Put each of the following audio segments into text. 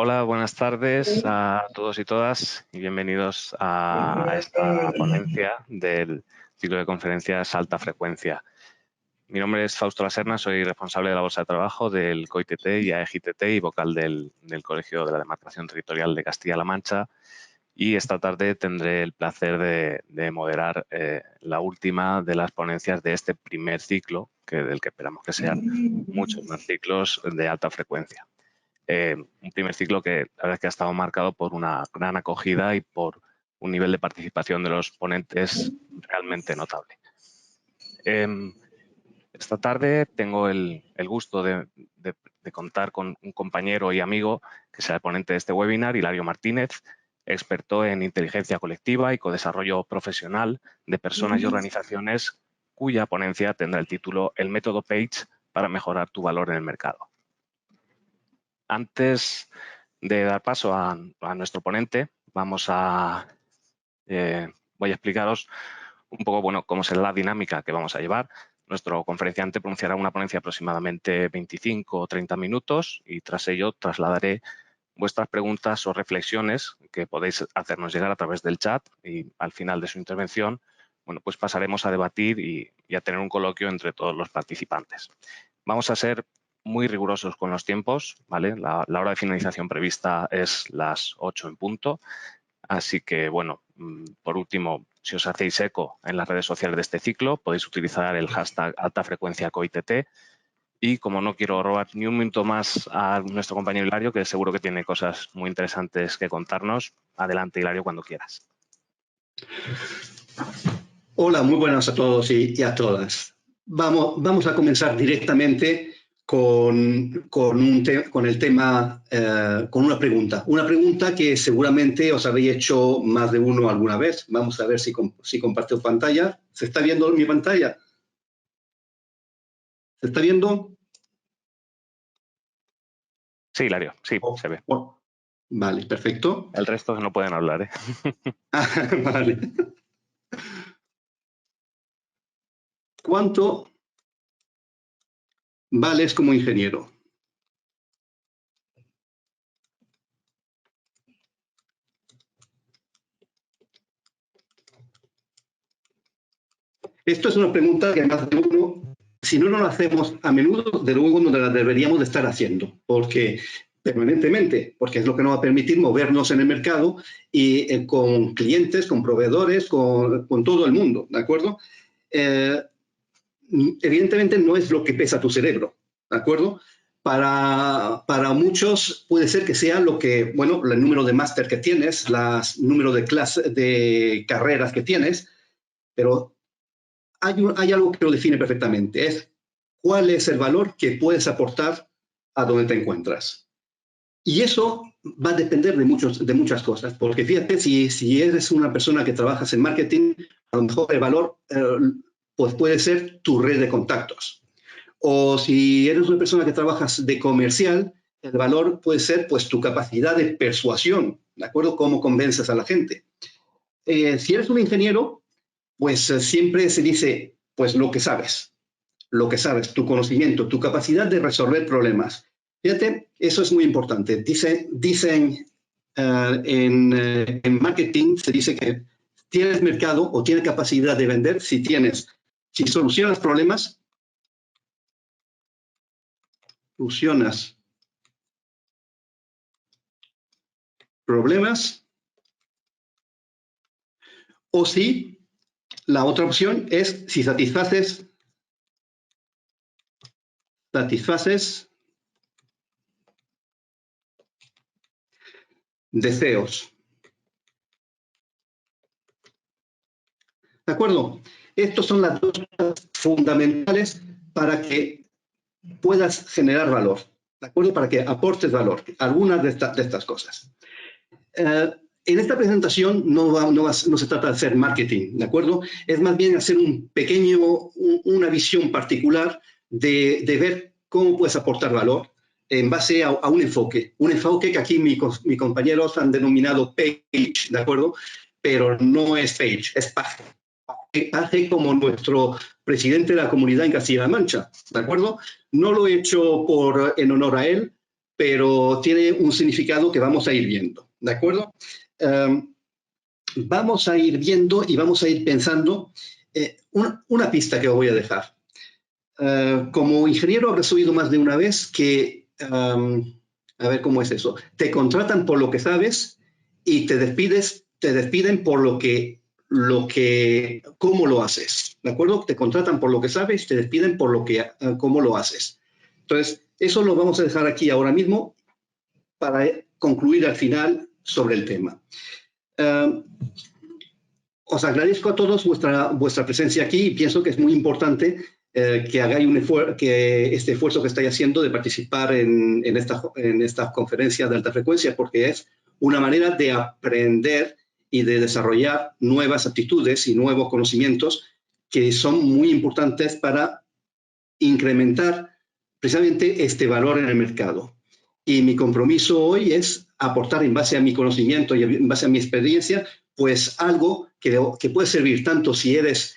Hola, buenas tardes a todos y todas y bienvenidos a esta ponencia del ciclo de conferencias Alta Frecuencia. Mi nombre es Fausto Laserna, soy responsable de la Bolsa de Trabajo del COITT y AEGITT y vocal del Colegio de la Demarcación Territorial de Castilla-La Mancha. Y esta tarde tendré el placer de moderar la última de las ponencias de este primer ciclo, del que esperamos que sean muchos más ciclos de alta frecuencia. Un primer ciclo que la verdad es que ha estado marcado por una gran acogida y por un nivel de participación de los ponentes realmente notable. Esta tarde tengo el gusto de contar con un compañero y amigo que será el ponente de este webinar, Hilario Martínez, experto en inteligencia colectiva y codesarrollo profesional de personas y organizaciones, cuya ponencia tendrá el título El método Page para mejorar tu valor en el mercado. Antes de dar paso a nuestro ponente, voy a explicaros un poco cómo será la dinámica que vamos a llevar. Nuestro conferenciante pronunciará una ponencia aproximadamente 25 o 30 minutos y tras ello trasladaré vuestras preguntas o reflexiones que podéis hacernos llegar a través del chat y al final de su intervención, pues pasaremos a debatir y a tener un coloquio entre todos los participantes. Vamos a ser muy rigurosos con los tiempos, ¿vale? La hora de finalización prevista es las 8 en punto, así que, por último, si os hacéis eco en las redes sociales de este ciclo, podéis utilizar el hashtag altafrecuenciacoitt y, como no quiero robar ni un minuto más a nuestro compañero Hilario, que seguro que tiene cosas muy interesantes que contarnos, adelante, Hilario, cuando quieras. Hola, muy buenas a todos y a todas. Vamos a comenzar directamente con el tema, con una pregunta que seguramente os habéis hecho más de uno alguna vez. Vamos a ver si comparto pantalla. ¿Se está viendo mi pantalla? ¿Se está viendo? Sí, Hilario, sí, se ve. Vale, perfecto. El resto no pueden hablar, ¿eh? Vale. ¿Cuánto vales como ingeniero? Esto es una pregunta que más de uno, si no lo hacemos a menudo, de luego no la deberíamos de estar haciendo, porque permanentemente, porque es lo que nos va a permitir movernos en el mercado y con clientes, con proveedores, con todo el mundo, ¿de acuerdo? Evidentemente no es lo que pesa tu cerebro, ¿de acuerdo? Para muchos puede ser que sea lo que, el número de máster que tienes, el número de carreras que tienes, pero hay algo que lo define perfectamente, es cuál es el valor que puedes aportar a donde te encuentras. Y eso va a depender de muchas cosas, porque fíjate, si eres una persona que trabajas en marketing, a lo mejor el valor pues puede ser tu red de contactos. O si eres una persona que trabajas de comercial, el valor puede ser pues tu capacidad de persuasión, ¿de acuerdo? Cómo convences a la gente. Si eres un ingeniero, pues siempre se dice, pues lo que sabes, tu conocimiento, tu capacidad de resolver problemas. Fíjate, eso es muy importante. Dicen en marketing, se dice que tienes mercado o tienes capacidad de vender si solucionas problemas, o si la otra opción es si satisfaces deseos. ¿De acuerdo? Estas son las dos cosas fundamentales para que puedas generar valor. ¿De acuerdo? Para que aportes valor. Algunas de estas cosas. En esta presentación no se trata de hacer marketing, ¿de acuerdo? Es más bien hacer una visión particular de ver cómo puedes aportar valor en base a un enfoque que aquí mis compañeros han denominado page, ¿de acuerdo? Pero no es page, es paje. Paje como nuestro presidente de la comunidad en Castilla-La Mancha, ¿de acuerdo? No lo he hecho en honor a él, pero tiene un significado que vamos a ir viendo, ¿de acuerdo? Vamos a ir viendo y vamos a ir pensando una pista que os voy a dejar. Como ingeniero habrás oído más de una vez que, a ver cómo es eso, te contratan por lo que sabes y te despiden por cómo lo haces, ¿de acuerdo? Te contratan por lo que sabes, te despiden por cómo lo haces. Entonces, eso lo vamos a dejar aquí ahora mismo para concluir al final sobre el tema. Os agradezco a todos vuestra presencia aquí y pienso que es muy importante que hagáis este esfuerzo que estáis haciendo de participar en esta conferencia de alta frecuencia, porque es una manera de aprender y de desarrollar nuevas aptitudes y nuevos conocimientos que son muy importantes para incrementar precisamente este valor en el mercado. Y mi compromiso hoy es aportar en base a mi conocimiento y en base a mi experiencia, pues algo que puede servir tanto si eres,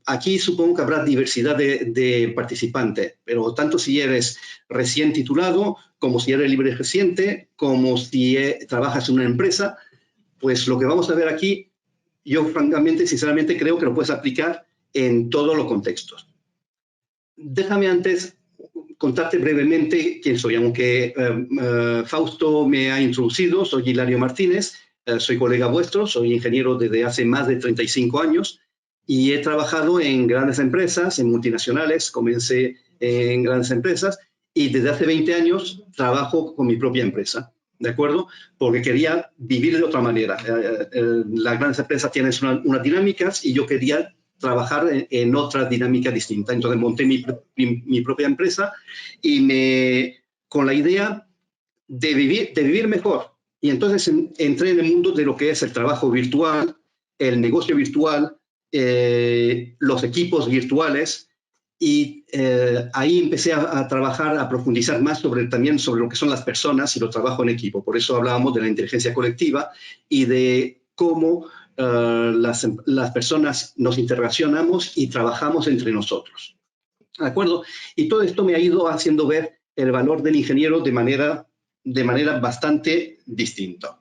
aquí supongo que habrá diversidad de participantes, pero tanto si eres recién titulado, como si eres libre reciente, como si trabajas en una empresa, pues lo que vamos a ver aquí, yo francamente, sinceramente creo que lo puedes aplicar en todos los contextos. Déjame antes contarte brevemente quién soy, aunque Fausto me ha introducido. Soy Hilario Martínez, soy colega vuestro, soy ingeniero desde hace más de 35 años y he trabajado en grandes empresas, en multinacionales, comencé en grandes empresas y desde hace 20 años trabajo con mi propia empresa, ¿de acuerdo? Porque quería vivir de otra manera. Las grandes empresas tienen unas dinámicas y yo quería trabajar en otra dinámica distinta. Entonces monté mi propia empresa y con la idea de vivir mejor. Y entonces entré en el mundo de lo que es el trabajo virtual, el negocio virtual, los equipos virtuales, y ahí empecé a trabajar, a profundizar más también sobre lo que son las personas y los trabajos en equipo. Por eso hablábamos de la inteligencia colectiva y de cómo las personas nos interrelacionamos y trabajamos entre nosotros. ¿De acuerdo? Y todo esto me ha ido haciendo ver el valor del ingeniero de manera bastante distinta.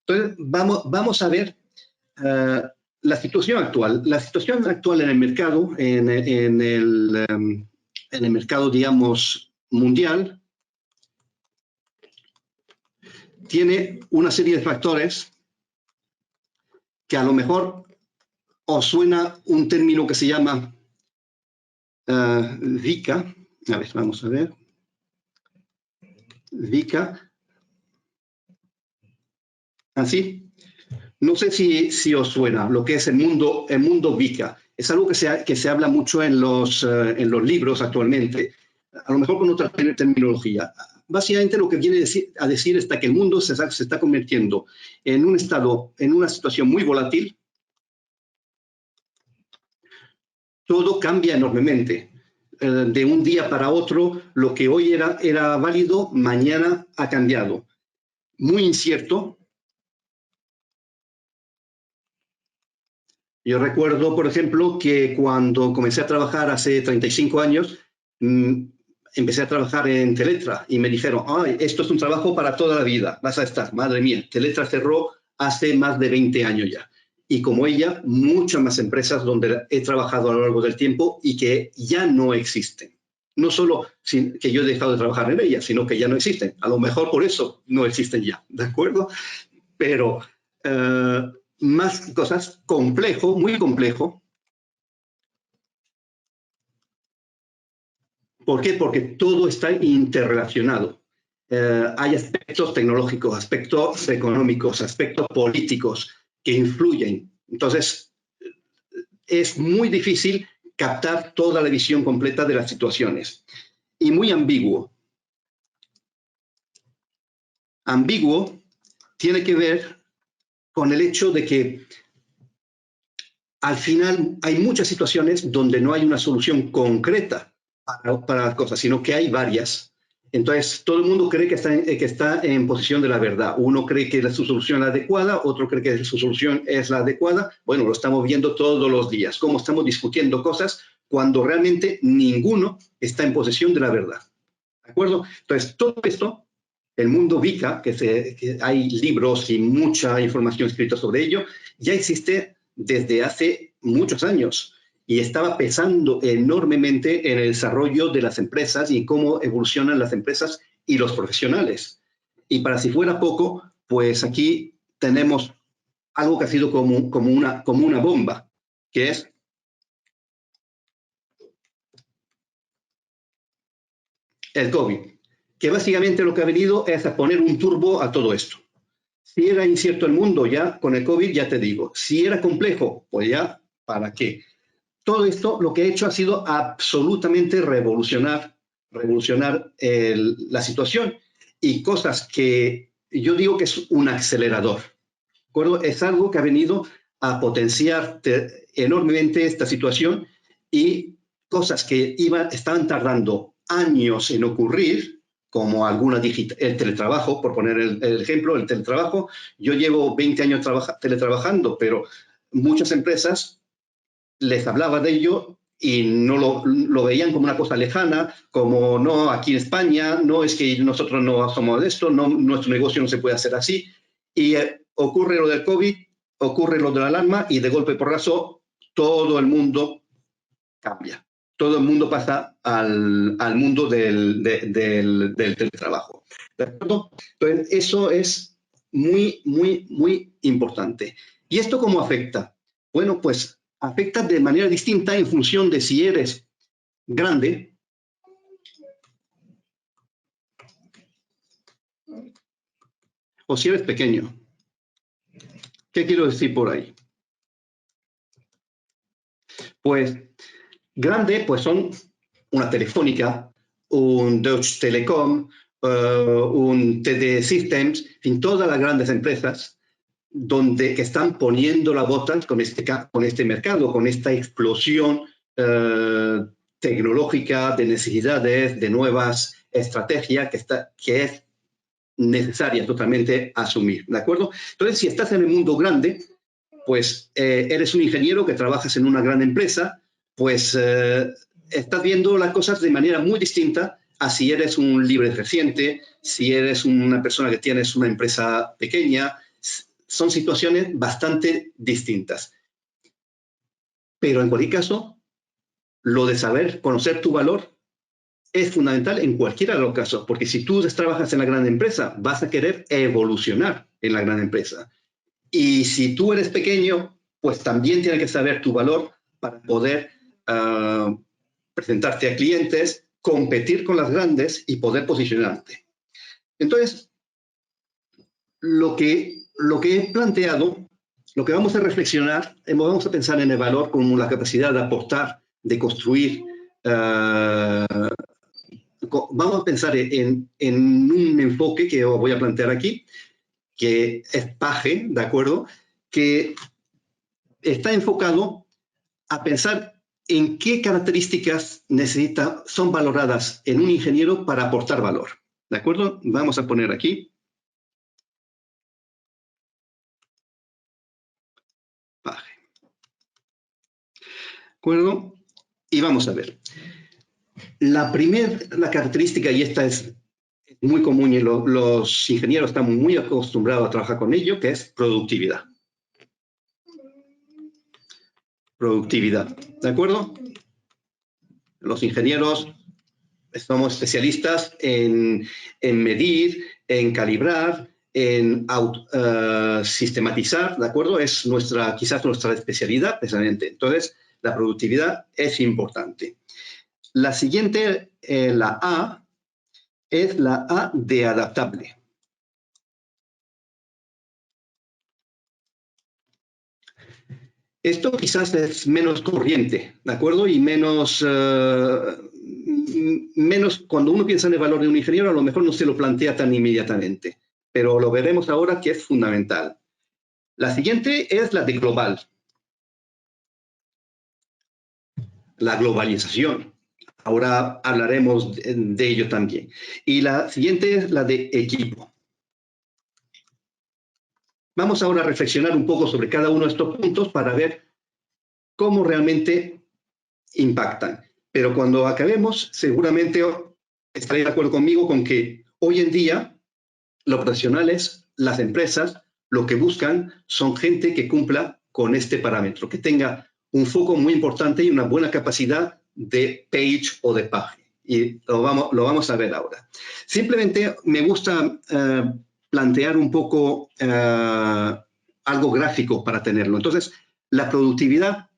Entonces, vamos a ver la situación actual. La situación actual en el mercado, en el mercado, digamos, mundial, tiene una serie de factores que a lo mejor os suena un término que se llama VICA. A ver, vamos a ver. VICA. ¿Así? No sé si os suena lo que es el mundo VICA. Es algo que se habla mucho en los libros actualmente, a lo mejor con otra terminología. Básicamente lo que viene a decir es que el mundo se está convirtiendo en una situación muy volátil. Todo cambia enormemente. De un día para otro, lo que hoy era válido, mañana ha cambiado. Muy incierto. Yo recuerdo, por ejemplo, que cuando comencé a trabajar hace 35 años, empecé a trabajar en Teletra y me dijeron, ay, esto es un trabajo para toda la vida, vas a estar, madre mía. Teletra cerró hace más de 20 años ya. Y como ella, muchas más empresas donde he trabajado a lo largo del tiempo y que ya no existen. No solo que yo he dejado de trabajar en ellas, sino que ya no existen. A lo mejor por eso no existen ya, ¿de acuerdo? Pero más cosas, complejo, muy complejo. ¿Por qué? Porque todo está interrelacionado. Hay aspectos tecnológicos, aspectos económicos, aspectos políticos que influyen. Entonces, es muy difícil captar toda la visión completa de las situaciones. Y muy ambiguo. Ambiguo tiene que ver con el hecho de que al final hay muchas situaciones donde no hay una solución concreta para las cosas, sino que hay varias. Entonces, todo el mundo cree que está en posición de la verdad. Uno cree que su solución es la adecuada, otro cree que su solución es la adecuada. Bueno, lo estamos viendo todos los días, cómo estamos discutiendo cosas cuando realmente ninguno está en posesión de la verdad. ¿De acuerdo? Entonces, todo esto El mundo VICA, que hay libros y mucha información escrita sobre ello, ya existe desde hace muchos años y estaba pesando enormemente en el desarrollo de las empresas y cómo evolucionan las empresas y los profesionales. Y para si fuera poco, pues aquí tenemos algo que ha sido como una bomba, que es el COVID, que básicamente lo que ha venido es a poner un turbo a todo esto. Si era incierto el mundo ya con el COVID, ya te digo. Si era complejo, pues ya, ¿para qué? Todo esto lo que ha hecho ha sido absolutamente revolucionar la situación y cosas que yo digo que es un acelerador. ¿De acuerdo? Es algo que ha venido a potenciar enormemente esta situación y cosas que estaban tardando años en ocurrir, como el teletrabajo, por poner el ejemplo, el teletrabajo. Yo llevo 20 años teletrabajando, pero muchas empresas les hablaba de ello y no lo veían como una cosa lejana, como no, aquí en España, no es que nosotros no somos de esto, no, nuestro negocio no se puede hacer así. Y ocurre lo del COVID, ocurre lo de la alarma y de golpe porrazo todo el mundo cambia. Todo el mundo pasa al mundo del teletrabajo. ¿De acuerdo? Entonces, eso es muy, muy, muy importante. ¿Y esto cómo afecta? Bueno, pues afecta de manera distinta en función de si eres grande o si eres pequeño. ¿Qué quiero decir por ahí? Pues grande, pues son una Telefónica, un Deutsche Telekom, un TD Systems, en fin, todas las grandes empresas que están poniendo la bota con este mercado, con esta explosión tecnológica de necesidades, de nuevas estrategias que es necesaria totalmente asumir, ¿de acuerdo? Entonces, si estás en el mundo grande, pues eres un ingeniero que trabajas en una gran empresa, pues estás viendo las cosas de manera muy distinta a si eres un libre reciente, si eres una persona que tienes una empresa pequeña. Son situaciones bastante distintas. Pero en cualquier caso, lo de saber, conocer tu valor, es fundamental en cualquiera de los casos, porque si tú trabajas en la gran empresa, vas a querer evolucionar en la gran empresa. Y si tú eres pequeño, pues también tienes que saber tu valor para poder presentarte a clientes, competir con las grandes y poder posicionarte. Entonces, lo que he planteado, lo que vamos a reflexionar, vamos a pensar en el valor como la capacidad de aportar, de construir. Vamos a pensar en un enfoque que os voy a plantear aquí, que es PAGE, ¿de acuerdo? Que está enfocado a pensar en qué características son valoradas en un ingeniero para aportar valor. ¿De acuerdo? Vamos a poner aquí. PAGE. ¿De acuerdo? Y vamos a ver. La característica, y esta es muy común y los ingenieros están muy acostumbrados a trabajar con ello, que es productividad. Productividad, ¿de acuerdo? Los ingenieros somos especialistas en medir, en calibrar, en sistematizar, ¿de acuerdo? Es quizás nuestra especialidad, precisamente. Entonces, la productividad es importante. La siguiente, la A, es la A de adaptable. Esto quizás es menos corriente, ¿de acuerdo? Y menos, cuando uno piensa en el valor de un ingeniero, a lo mejor no se lo plantea tan inmediatamente, pero lo veremos ahora que es fundamental. La siguiente es la de global. La globalización. Ahora hablaremos de ello también. Y la siguiente es la de equipo. Vamos ahora a reflexionar un poco sobre cada uno de estos puntos para ver cómo realmente impactan. Pero cuando acabemos, seguramente estaréis de acuerdo conmigo con que hoy en día los profesionales, las empresas, lo que buscan son gente que cumpla con este parámetro, que tenga un foco muy importante y una buena capacidad de page o de página. Y lo vamos a ver ahora. Simplemente me gusta plantear un poco algo gráfico para tenerlo. Entonces, la productividad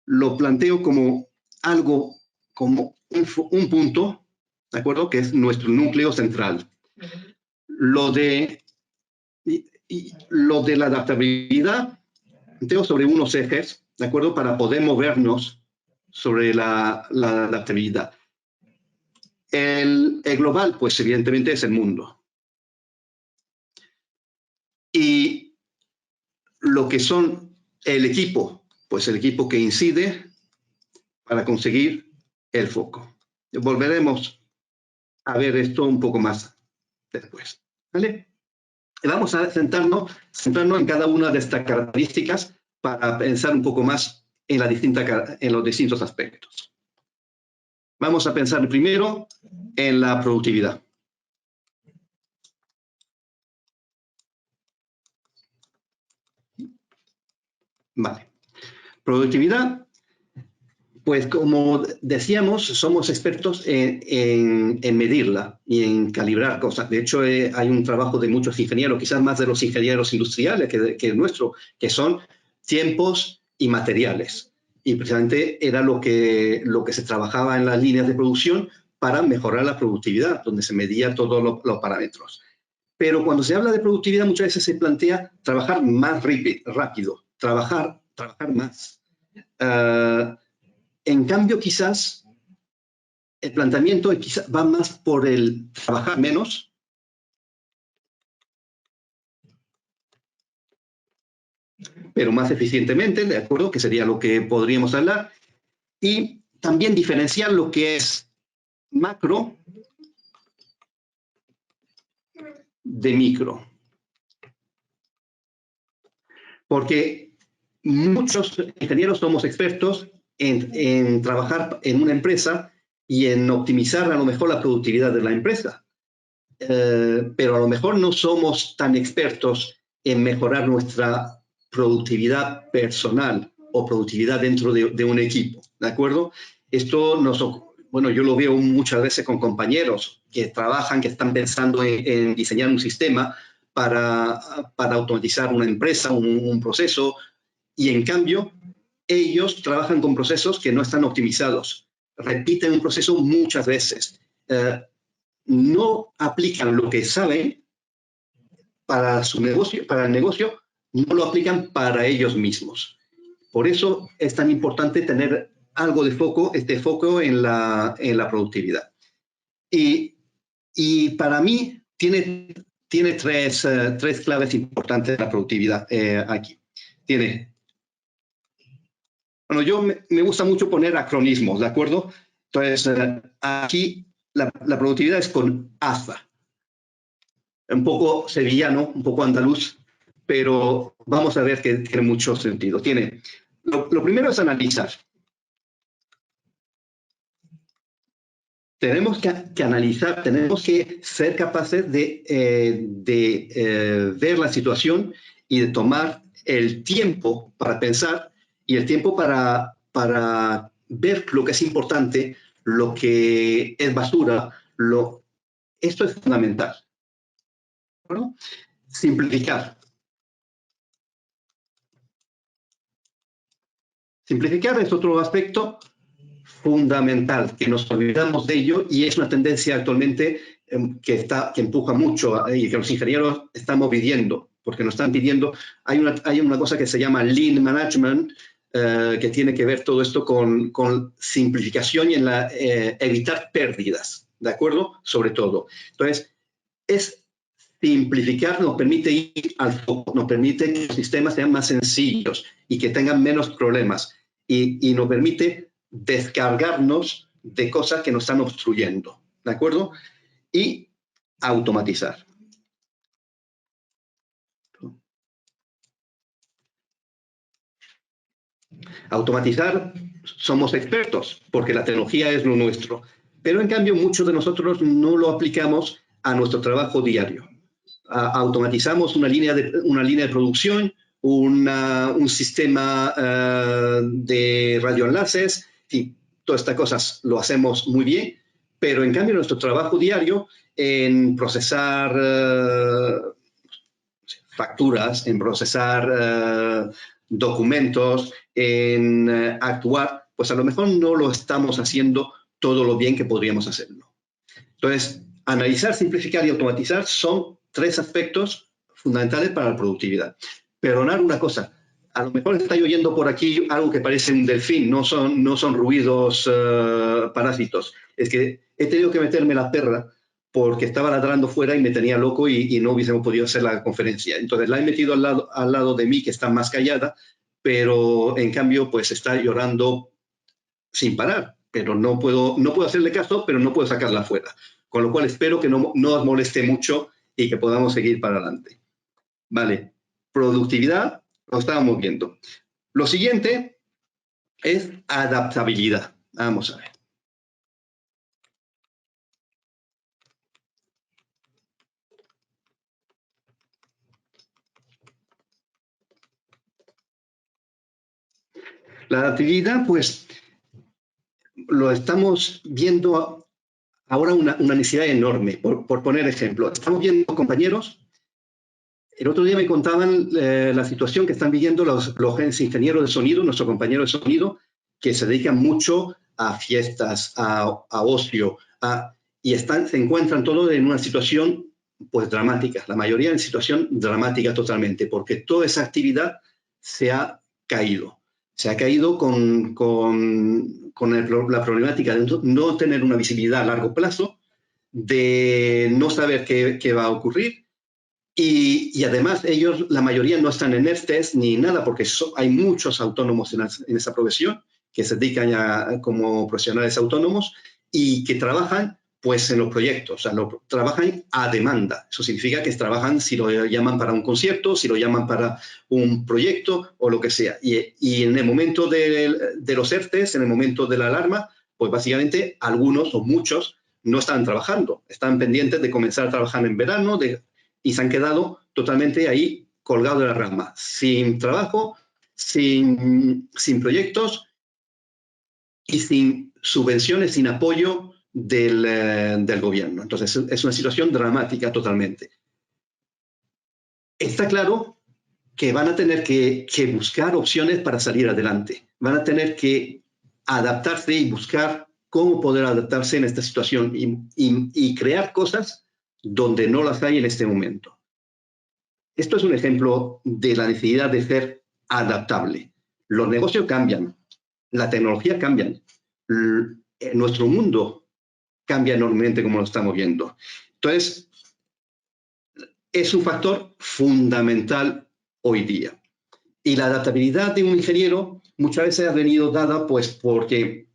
lo planteo como algo, como un punto, ¿de acuerdo? Que es nuestro núcleo central. Lo de la adaptabilidad, planteo sobre unos ejes, ¿de acuerdo? Para poder movernos sobre la adaptabilidad. El global, pues evidentemente es el mundo. Y lo que son el equipo, pues el equipo que incide para conseguir el foco. Volveremos a ver esto un poco más después. ¿Vale? Y vamos a centrarnos en cada una de estas características para pensar un poco más en los distintos aspectos. Vamos a pensar primero en la productividad. Vale. Productividad, pues como decíamos, somos expertos en medirla y en calibrar cosas. De hecho, hay un trabajo de muchos ingenieros, quizás más de los ingenieros industriales que el nuestro, que son tiempos y materiales. Y precisamente era lo que se trabajaba en las líneas de producción para mejorar la productividad, donde se medía todos los parámetros. Pero cuando se habla de productividad, muchas veces se plantea trabajar más rápido, trabajar más. En cambio, quizás el planteamiento va más por el trabajar menos, pero más eficientemente, ¿de acuerdo? Que sería lo que podríamos hablar. Y también diferenciar lo que es macro de micro. Porque muchos ingenieros somos expertos en trabajar en una empresa y en optimizar a lo mejor la productividad de la empresa. Pero a lo mejor no somos tan expertos en mejorar nuestra productividad personal o productividad dentro de un equipo, ¿de acuerdo? Esto yo lo veo muchas veces con compañeros que trabajan, que están pensando en diseñar un sistema para automatizar una empresa, un proceso, y en cambio ellos trabajan con procesos que no están optimizados, repiten un proceso muchas veces, no aplican lo que saben para su negocio, para el negocio, no lo aplican para ellos mismos. Por eso es tan importante tener algo de foco, foco en la productividad. Y para mí tiene tres claves importantes de la productividad aquí. Yo me gusta mucho poner acronismos, ¿de acuerdo? Entonces, aquí la productividad es con AZA. Un poco sevillano, un poco andaluz, pero vamos a ver que tiene mucho sentido. Lo primero es analizar. Tenemos que analizar, tenemos que ser capaces de ver la situación y de tomar el tiempo para pensar y el tiempo para ver lo que es importante, lo que es basura. Esto es fundamental. ¿No? Simplificar. Simplificar es otro aspecto fundamental, que nos olvidamos de ello y es una tendencia actualmente que empuja mucho y que los ingenieros estamos pidiendo, porque nos están pidiendo, hay una cosa que se llama Lean Management, que tiene que ver todo esto con simplificación y evitar pérdidas, ¿de acuerdo? Sobre todo. Entonces, simplificar nos permite ir al foco, nos permite que los sistemas sean más sencillos y que tengan menos problemas y nos permite descargarnos de cosas que nos están obstruyendo, ¿de acuerdo? Y automatizar. Automatizar, somos expertos porque la tecnología es lo nuestro, pero en cambio muchos de nosotros no lo aplicamos a nuestro trabajo diario. automatizamos una línea de producción, un sistema de radioenlaces, y todas estas cosas lo hacemos muy bien, pero en cambio nuestro trabajo diario en procesar facturas, en procesar documentos, en actuar, pues a lo mejor no lo estamos haciendo todo lo bien que podríamos hacerlo. Entonces, analizar, simplificar y automatizar son 3 aspectos fundamentales para la productividad. Perdonar una cosa, a lo mejor estáis oyendo por aquí algo que parece un delfín, no son ruidos parásitos. Es que he tenido que meterme la perra porque estaba ladrando fuera y me tenía loco y no hubiésemos podido hacer la conferencia. Entonces la he metido al lado de mí, que está más callada, pero en cambio pues está llorando sin parar. Pero no puedo hacerle caso, pero no puedo sacarla fuera. Con lo cual espero que no os moleste mucho y que podamos seguir para adelante. Vale, productividad, lo estábamos viendo. Lo siguiente es adaptabilidad. Vamos a ver. La adaptabilidad, pues, lo estamos viendo ahora una necesidad enorme. Por poner ejemplo, estamos viendo compañeros. El otro día me contaban la situación que están viviendo los ingenieros de sonido, nuestros compañeros de sonido, que se dedican mucho a fiestas, a ocio, y se encuentran todos en una situación pues dramática, la mayoría en situación dramática totalmente, porque toda esa actividad se ha caído. Se ha caído con la problemática de no tener una visibilidad a largo plazo, de no saber qué va a ocurrir. Y además ellos, la mayoría no están en ERTES ni nada, porque hay muchos autónomos en esa profesión que se dedican como profesionales autónomos y que trabajan pues en los proyectos, o sea, trabajan a demanda. Eso significa que trabajan si lo llaman para un concierto, si lo llaman para un proyecto o lo que sea. Y en el momento de los ERTES, en el momento de la alarma, pues básicamente algunos o muchos no están trabajando, están pendientes de comenzar a trabajar en verano, y se han quedado totalmente ahí colgados de la rama, sin trabajo, sin proyectos y sin subvenciones, sin apoyo del gobierno. Entonces, es una situación dramática totalmente. Está claro que van a tener que buscar opciones para salir adelante. Van a tener que adaptarse y buscar cómo poder adaptarse en esta situación y crear cosas donde no las hay en este momento. Esto es un ejemplo de la necesidad de ser adaptable. Los negocios cambian, la tecnología cambia, nuestro mundo cambia enormemente como lo estamos viendo. Entonces, es un factor fundamental hoy día. Y la adaptabilidad de un ingeniero muchas veces ha venido dada pues porque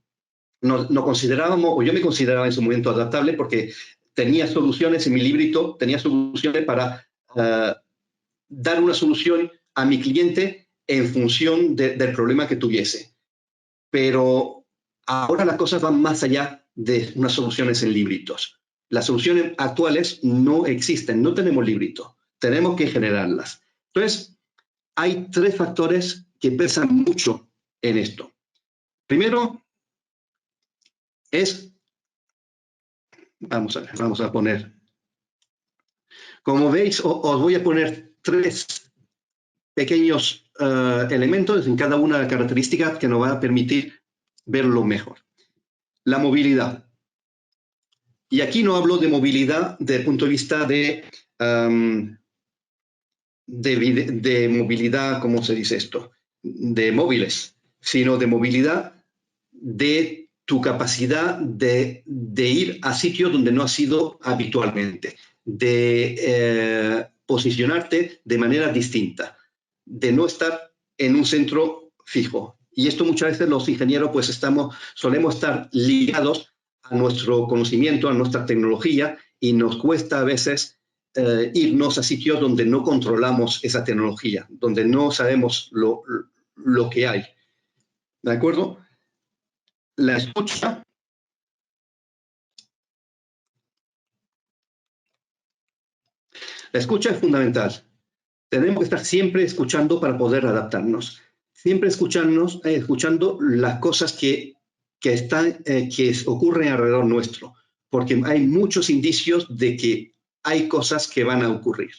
no considerábamos, o yo me consideraba en su momento adaptable porque tenía soluciones en mi librito, tenía soluciones para dar una solución a mi cliente en función del problema que tuviese. Pero ahora las cosas van más allá de unas soluciones en libritos. Las soluciones actuales no existen, no tenemos librito, tenemos que generarlas. Entonces, hay 3 factores que pesan mucho en esto. Primero es, vamos a poner, como veis, os voy a poner 3 pequeños elementos en cada una de las características que nos va a permitir verlo mejor. La movilidad. Y aquí no hablo de movilidad desde el punto de vista de movilidad, ¿cómo se dice esto? De móviles, sino de movilidad de tu capacidad de ir a sitios donde no has ido habitualmente, de posicionarte de manera distinta, de no estar en un centro fijo. Y esto muchas veces los ingenieros pues solemos estar ligados a nuestro conocimiento, a nuestra tecnología, y nos cuesta a veces irnos a sitios donde no controlamos esa tecnología, donde no sabemos lo que hay. ¿De acuerdo? La escucha La escucha es fundamental. Tenemos que estar siempre escuchando para poder adaptarnos. Siempre escuchando las cosas que ocurren alrededor nuestro, porque hay muchos indicios de que hay cosas que van a ocurrir.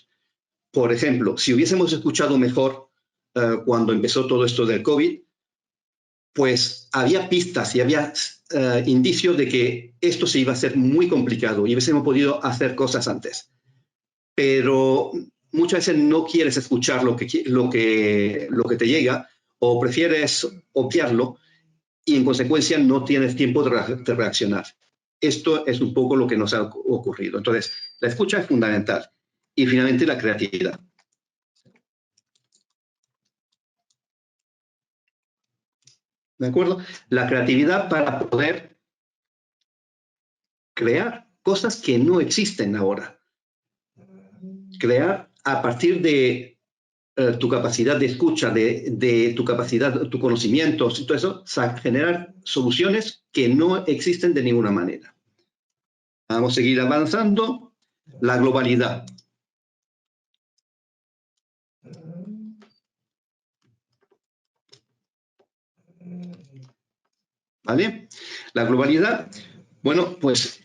Por ejemplo, si hubiésemos escuchado mejor cuando empezó todo esto del COVID, pues había pistas y había indicios de que esto se iba a hacer muy complicado y hubiésemos podido hacer cosas antes. Pero muchas veces no quieres escuchar lo que te llega o prefieres obviarlo y en consecuencia no tienes tiempo de reaccionar. Esto es un poco lo que nos ha ocurrido. Entonces, la escucha es fundamental. Y finalmente, la creatividad. ¿De acuerdo? La creatividad para poder crear cosas que no existen ahora. Crear a partir de tu capacidad de escucha, de tu capacidad, tu conocimiento, todo eso, generar soluciones que no existen de ninguna manera. Vamos a seguir avanzando. La globalidad. ¿Vale? La globalidad, bueno, pues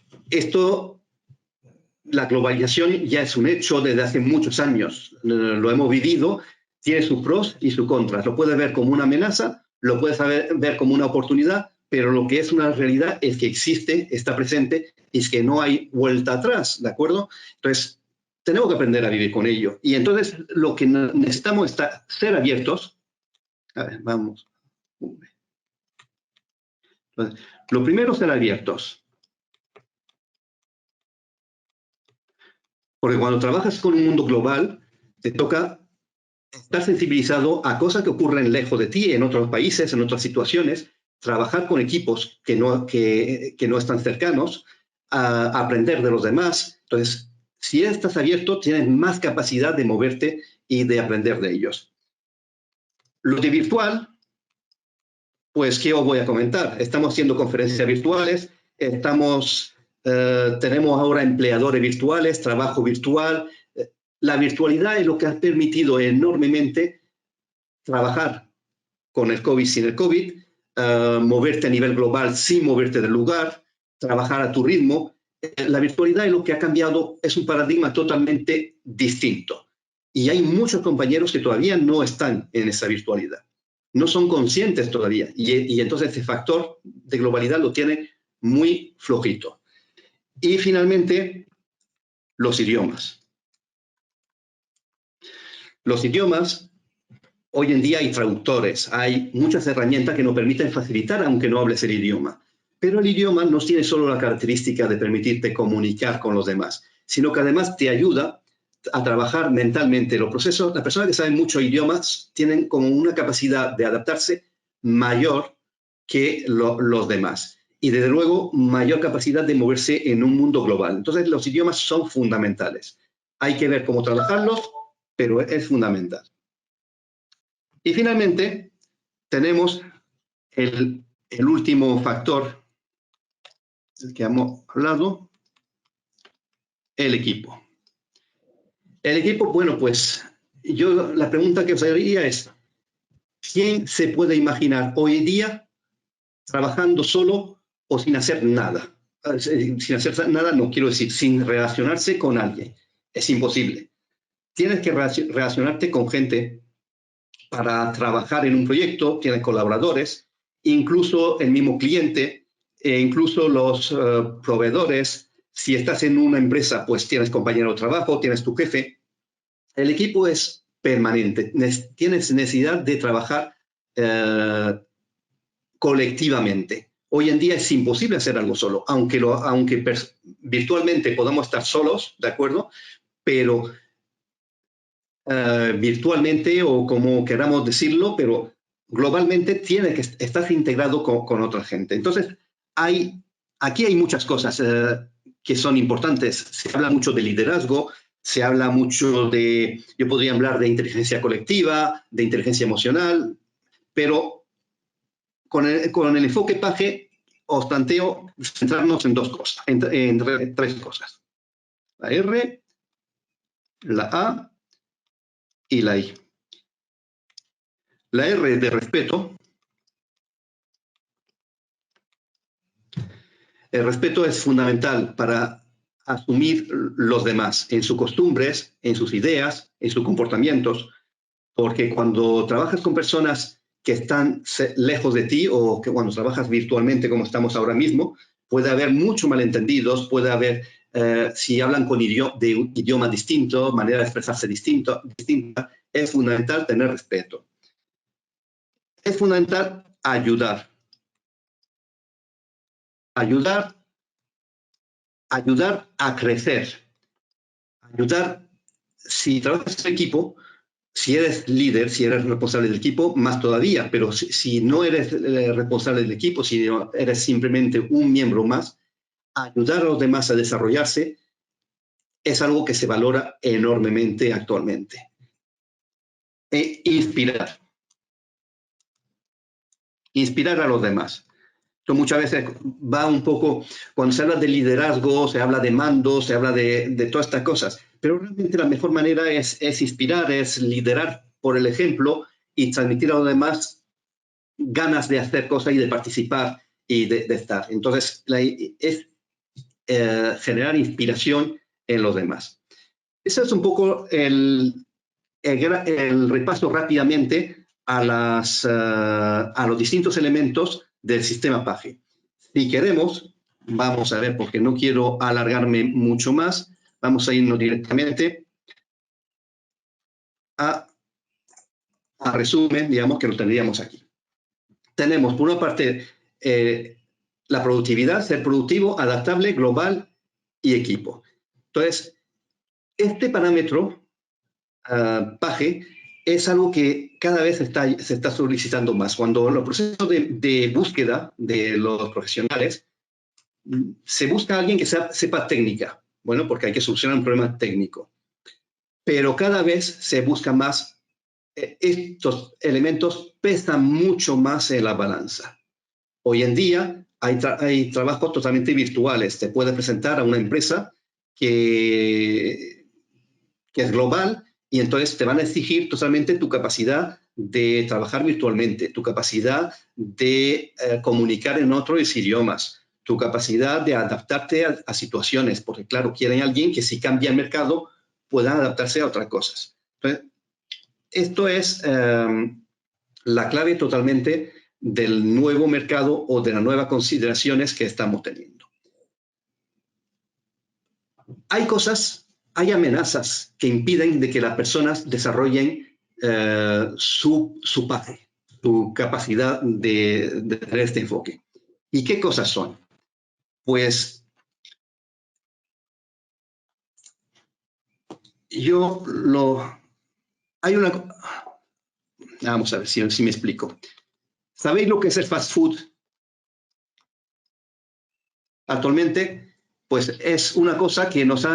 la globalización ya es un hecho desde hace muchos años. Lo hemos vivido, tiene sus pros y sus contras. Lo puedes ver como una amenaza, lo puedes ver como una oportunidad, pero lo que es una realidad es que existe, está presente y es que no hay vuelta atrás, ¿de acuerdo? Entonces, tenemos que aprender a vivir con ello. Y entonces, lo que necesitamos es ser abiertos. A ver, vamos. Entonces, lo primero es ser abiertos. Porque cuando trabajas con un mundo global, te toca estar sensibilizado a cosas que ocurren lejos de ti, en otros países, en otras situaciones, trabajar con equipos que no están cercanos, a aprender de los demás. Entonces, si estás abierto, tienes más capacidad de moverte y de aprender de ellos. Lo de virtual, pues, ¿qué os voy a comentar? Estamos haciendo conferencias virtuales, tenemos ahora empleadores virtuales, trabajo virtual. La virtualidad es lo que ha permitido enormemente trabajar con el COVID, sin el COVID, moverte a nivel global sin moverte del lugar, trabajar a tu ritmo. La virtualidad es lo que ha cambiado, es un paradigma totalmente distinto. Y hay muchos compañeros que todavía no están en esa virtualidad. No son conscientes todavía. Y entonces ese factor de globalidad lo tiene muy flojito. Y finalmente, los idiomas. Los idiomas, hoy en día hay traductores, hay muchas herramientas que nos permiten facilitar, aunque no hables el idioma. Pero el idioma no tiene solo la característica de permitirte comunicar con los demás, sino que además te ayuda a trabajar mentalmente los procesos. Las personas que saben muchos idiomas tienen como una capacidad de adaptarse mayor que los demás. Y desde luego, mayor capacidad de moverse en un mundo global. Entonces, los idiomas son fundamentales. Hay que ver cómo trabajarlos, pero es fundamental. Y finalmente, tenemos el último factor del que hemos hablado, el equipo. El equipo, bueno, pues la pregunta que os haría es, ¿quién se puede imaginar hoy en día trabajando solo o sin hacer nada? Sin hacer nada no quiero decir sin relacionarse con alguien. Es imposible. Tienes que relacionarte con gente para trabajar en un proyecto, tienes colaboradores, incluso el mismo cliente, incluso los proveedores. Si estás en una empresa, pues tienes compañero de trabajo, tienes tu jefe. El equipo es permanente. Tienes necesidad de trabajar colectivamente. Hoy en día es imposible hacer algo solo, aunque virtualmente podamos estar solos, ¿de acuerdo? Pero virtualmente o como queramos decirlo, pero globalmente tiene que estar integrado con otra gente. Entonces, aquí hay muchas cosas que son importantes. Se habla mucho de liderazgo, se habla mucho yo podría hablar de inteligencia colectiva, de inteligencia emocional, pero con el enfoque PAGE os planteo centrarnos en dos cosas, en tres cosas. La R, la A y la I. La R de respeto. El respeto es fundamental para asumir los demás en sus costumbres, en sus ideas, en sus comportamientos, porque cuando trabajas con personas que están lejos de ti o que cuando trabajas virtualmente como estamos ahora mismo, puede haber muchos malentendidos, puede haber, si hablan con idiomas distintos, manera de expresarse distinta, es fundamental tener respeto. Es fundamental ayudar. Ayudar a crecer. Ayudar, si trabajas en equipo, si eres líder, si eres responsable del equipo, más todavía, pero si no eres responsable del equipo, si eres simplemente un miembro más, ayudar a los demás a desarrollarse es algo que se valora enormemente actualmente. E inspirar. Inspirar a los demás. Esto muchas veces va un poco, cuando se habla de liderazgo, se habla de mando, se habla de todas estas cosas, pero realmente la mejor manera es inspirar, es liderar por el ejemplo y transmitir a los demás ganas de hacer cosas y de participar y de estar. Entonces, es generar inspiración en los demás. Ese es un poco el repaso rápidamente a los distintos elementos del sistema PAGE. Si queremos, vamos a ver, porque no quiero alargarme mucho más, vamos a irnos directamente a resumen, digamos, que lo tendríamos aquí. Tenemos, por una parte, la productividad, ser productivo, adaptable, global y equipo. Entonces, este parámetro, PAGE, es algo que cada vez se está solicitando más. Cuando en los procesos de búsqueda de los profesionales, se busca a alguien que sepa técnica, bueno, porque hay que solucionar un problema técnico. Pero cada vez se busca más, estos elementos pesan mucho más en la balanza. Hoy en día hay trabajos totalmente virtuales. Te puedes presentar a una empresa que es global y entonces te van a exigir totalmente tu capacidad de trabajar virtualmente, tu capacidad de comunicar en otros idiomas, tu capacidad de adaptarte a situaciones, porque claro, quieren a alguien que si cambia el mercado pueda adaptarse a otras cosas. Entonces, esto es la clave totalmente del nuevo mercado o de las nuevas consideraciones que estamos teniendo. Hay amenazas que impiden de que las personas desarrollen su PAGE, su capacidad de tener este enfoque. ¿Y qué cosas son? Pues vamos a ver si me explico. ¿Sabéis lo que es el fast food? Actualmente, pues es una cosa que nos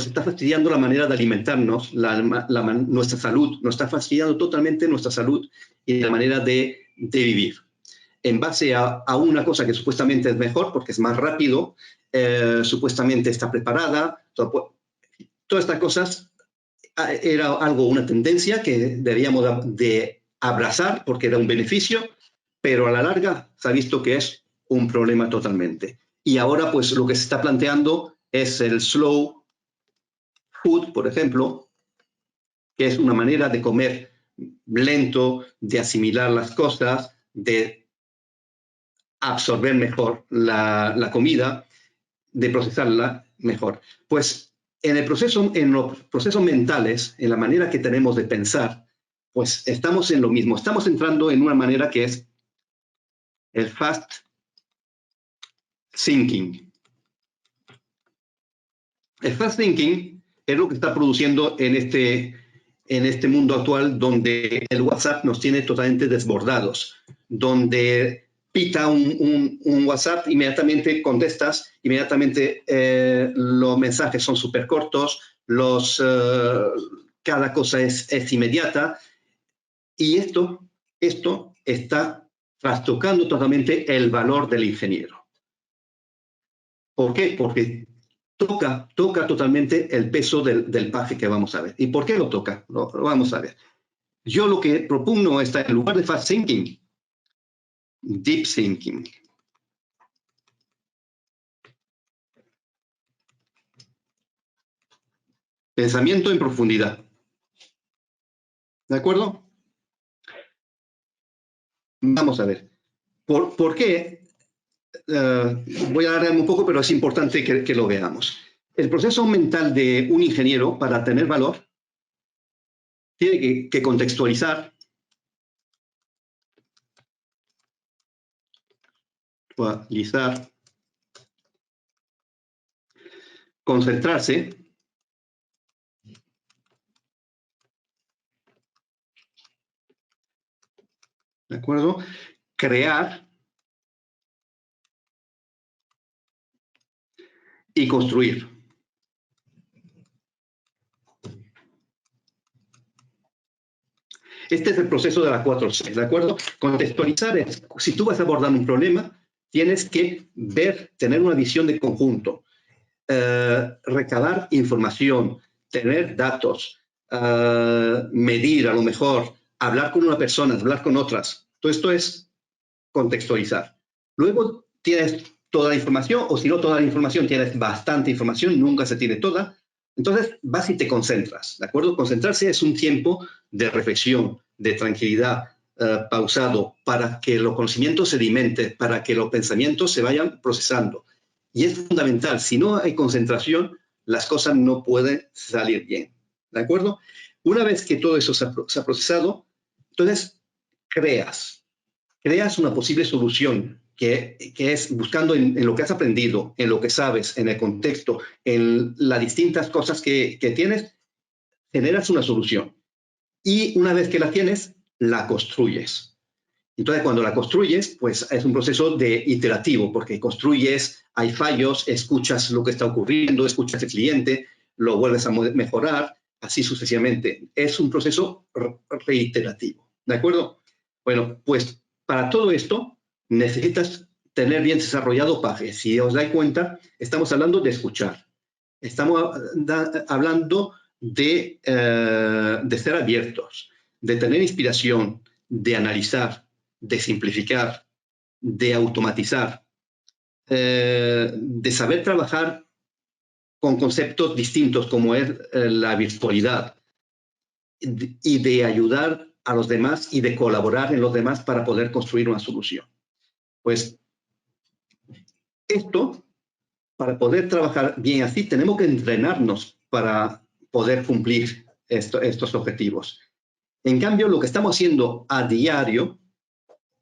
está fastidiando la manera de alimentarnos, nuestra salud, nos está fastidiando totalmente nuestra salud y la manera de vivir. En base a una cosa que supuestamente es mejor, porque es más rápido, supuestamente está preparada, todas estas cosas era una tendencia que debíamos de abrazar porque era un beneficio, pero a la larga se ha visto que es un problema totalmente. Y ahora, pues, lo que se está planteando es el slow food, por ejemplo, que es una manera de comer lento, de asimilar las cosas, de absorber mejor la comida, de procesarla mejor. Pues, en los procesos mentales, en la manera que tenemos de pensar, pues, estamos en lo mismo. Estamos entrando en una manera que es el fast thinking. El fast thinking es lo que está produciendo en este mundo actual donde el WhatsApp nos tiene totalmente desbordados, donde pita un WhatsApp, inmediatamente contestas, inmediatamente los mensajes son súper cortos, cada cosa es inmediata y esto está trastocando totalmente el valor del ingeniero. ¿Por qué? Porque toca totalmente el peso del paje que vamos a ver. ¿Y por qué lo toca? Lo vamos a ver. Yo lo que propugno está en lugar de fast thinking, deep thinking. Pensamiento en profundidad. ¿De acuerdo? Vamos a ver. ¿Por qué? Voy a alargarme un poco, pero es importante que lo veamos. El proceso mental de un ingeniero, para tener valor, tiene que contextualizar, concentrarse, ¿de acuerdo? Crear y construir. Este es el proceso de la 4C, ¿de acuerdo? Contextualizar es, si tú vas a abordar un problema, tienes que tener una visión de conjunto, recabar información, tener datos, medir a lo mejor, hablar con una persona, hablar con otras. Todo esto es contextualizar. Luego tienes toda la información, o si no toda la información, tienes bastante información, nunca se tiene toda. Entonces vas y te concentras, ¿de acuerdo? Concentrarse es un tiempo de reflexión, de tranquilidad, pausado, para que los conocimientos se alimenten, para que los pensamientos se vayan procesando. Y es fundamental, si no hay concentración, las cosas no pueden salir bien, ¿de acuerdo? Una vez que todo eso se ha procesado, entonces creas una posible solución que es buscando en lo que has aprendido, en lo que sabes, en el contexto, en las distintas cosas que tienes, generas una solución. Y una vez que la tienes, la construyes. Entonces, cuando la construyes, pues es un proceso iterativo, porque construyes, hay fallos, escuchas lo que está ocurriendo, escuchas al cliente, lo vuelves a mejorar, así sucesivamente. Es un proceso reiterativo, ¿de acuerdo? Bueno, pues para todo esto necesitas tener bien desarrollado PAGE. Si os dais cuenta, estamos hablando de escuchar. Estamos hablando de ser abiertos, de tener inspiración, de analizar, de simplificar, de automatizar, de saber trabajar con conceptos distintos como es la virtualidad y de ayudar a los demás y de colaborar en los demás para poder construir una solución. Pues esto, para poder trabajar bien así, tenemos que entrenarnos para poder cumplir estos objetivos. En cambio, lo que estamos haciendo a diario,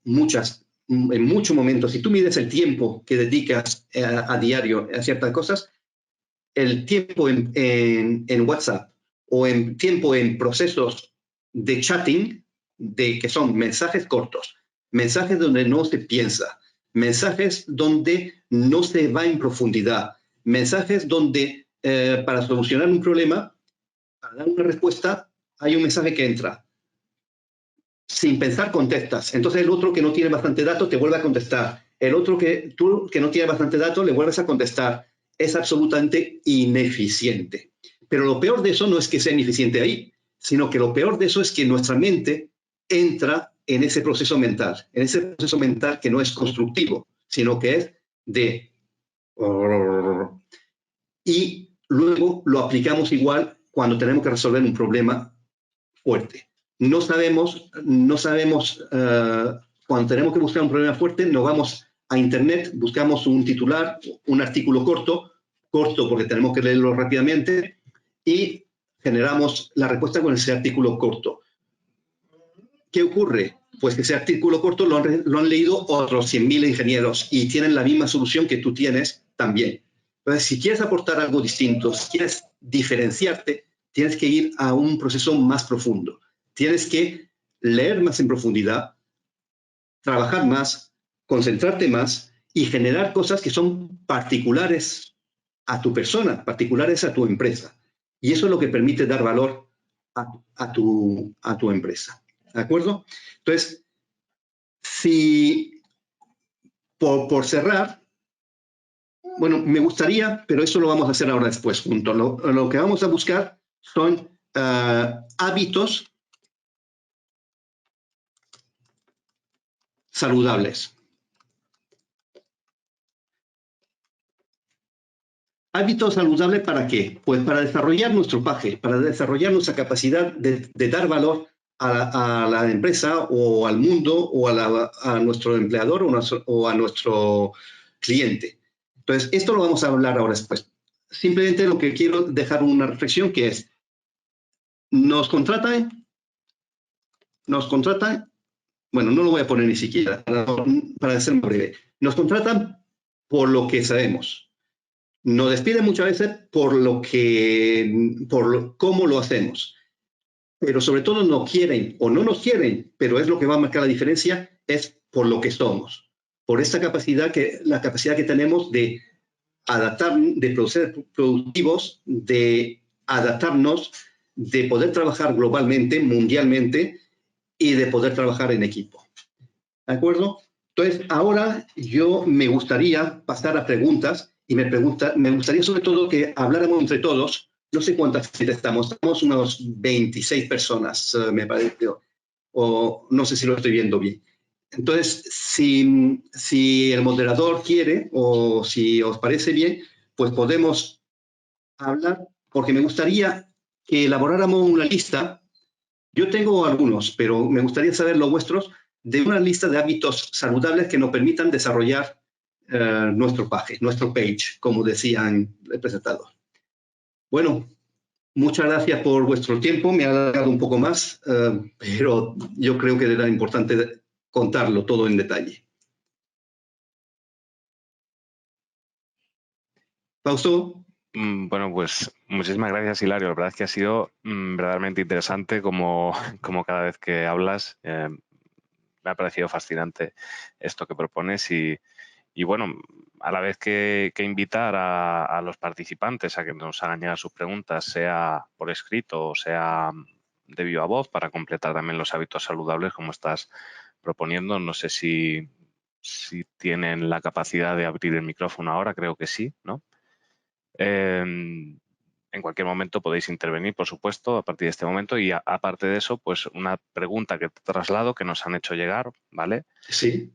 en muchos momentos, si tú mides el tiempo que dedicas a diario a ciertas cosas, el tiempo en WhatsApp o en tiempo en procesos de chatting, que son mensajes cortos, mensajes donde no se piensa, mensajes donde no se va en profundidad, mensajes donde para solucionar un problema, para dar una respuesta, hay un mensaje que entra. Sin pensar contestas. Entonces el otro que no tiene bastante datos te vuelve a contestar. El otro que no tiene bastante datos le vuelves a contestar. Es absolutamente ineficiente. Pero lo peor de eso no es que sea ineficiente ahí, sino que lo peor de eso es que nuestra mente entra en ese proceso mental que no es constructivo, sino que es de... Y luego lo aplicamos igual cuando tenemos que resolver un problema fuerte. No sabemos cuando tenemos que buscar un problema fuerte, nos vamos a Internet, buscamos un titular, un artículo corto porque tenemos que leerlo rápidamente y generamos la respuesta con ese artículo corto. ¿Qué ocurre? Pues que ese artículo corto lo han leído otros 100.000 ingenieros y tienen la misma solución que tú tienes también. Entonces, si quieres aportar algo distinto, si quieres diferenciarte, tienes que ir a un proceso más profundo. Tienes que leer más en profundidad, trabajar más, concentrarte más y generar cosas que son particulares a tu persona, particulares a tu empresa. Y eso es lo que permite dar valor a tu empresa. ¿De acuerdo? Entonces, si por cerrar, bueno, me gustaría, pero eso lo vamos a hacer ahora después juntos. Lo que vamos a buscar son hábitos saludables. ¿Hábitos saludables para qué? Pues para desarrollar nuestro paje, para desarrollar nuestra capacidad de dar valor a la empresa o al mundo o a nuestro empleador o a nuestro cliente. Entonces, esto lo vamos a hablar ahora después. Simplemente lo que quiero dejar una reflexión que es, nos contratan, bueno, no lo voy a poner ni siquiera, para ser más breve, nos contratan por lo que sabemos. Nos despiden muchas veces por cómo lo hacemos. Pero sobre todo no quieren o no nos quieren, pero es lo que va a marcar la diferencia, es por lo que somos. Por esta capacidad la capacidad que tenemos de adaptar, de ser productivos, de adaptarnos, de poder trabajar globalmente, mundialmente y de poder trabajar en equipo. ¿De acuerdo? Entonces, ahora yo me gustaría pasar a preguntas y me gustaría sobre todo que habláramos entre todos. No sé cuántas estamos unos 26 personas, me parece, o no sé si lo estoy viendo bien. Entonces, si el moderador quiere o si os parece bien, pues podemos hablar, porque me gustaría que elaboráramos una lista. Yo tengo algunos, pero me gustaría saber los vuestros, de una lista de hábitos saludables que nos permitan desarrollar nuestro page, como decían el presentador. Bueno, muchas gracias por vuestro tiempo. Me ha alargado un poco más, pero yo creo que era importante contarlo todo en detalle. Fausto. Bueno, pues muchísimas gracias, Hilario. La verdad es que ha sido verdaderamente interesante como cada vez que hablas. Me ha parecido fascinante esto que propones y bueno, a la vez que invitar a los participantes a que nos hagan llegar sus preguntas, sea por escrito o sea de viva voz, para completar también los hábitos saludables como estás proponiendo. No sé si tienen la capacidad de abrir el micrófono ahora, creo que sí, ¿no? En cualquier momento podéis intervenir, por supuesto, a partir de este momento. Y aparte de eso, pues una pregunta que te traslado, que nos han hecho llegar, ¿vale? Sí.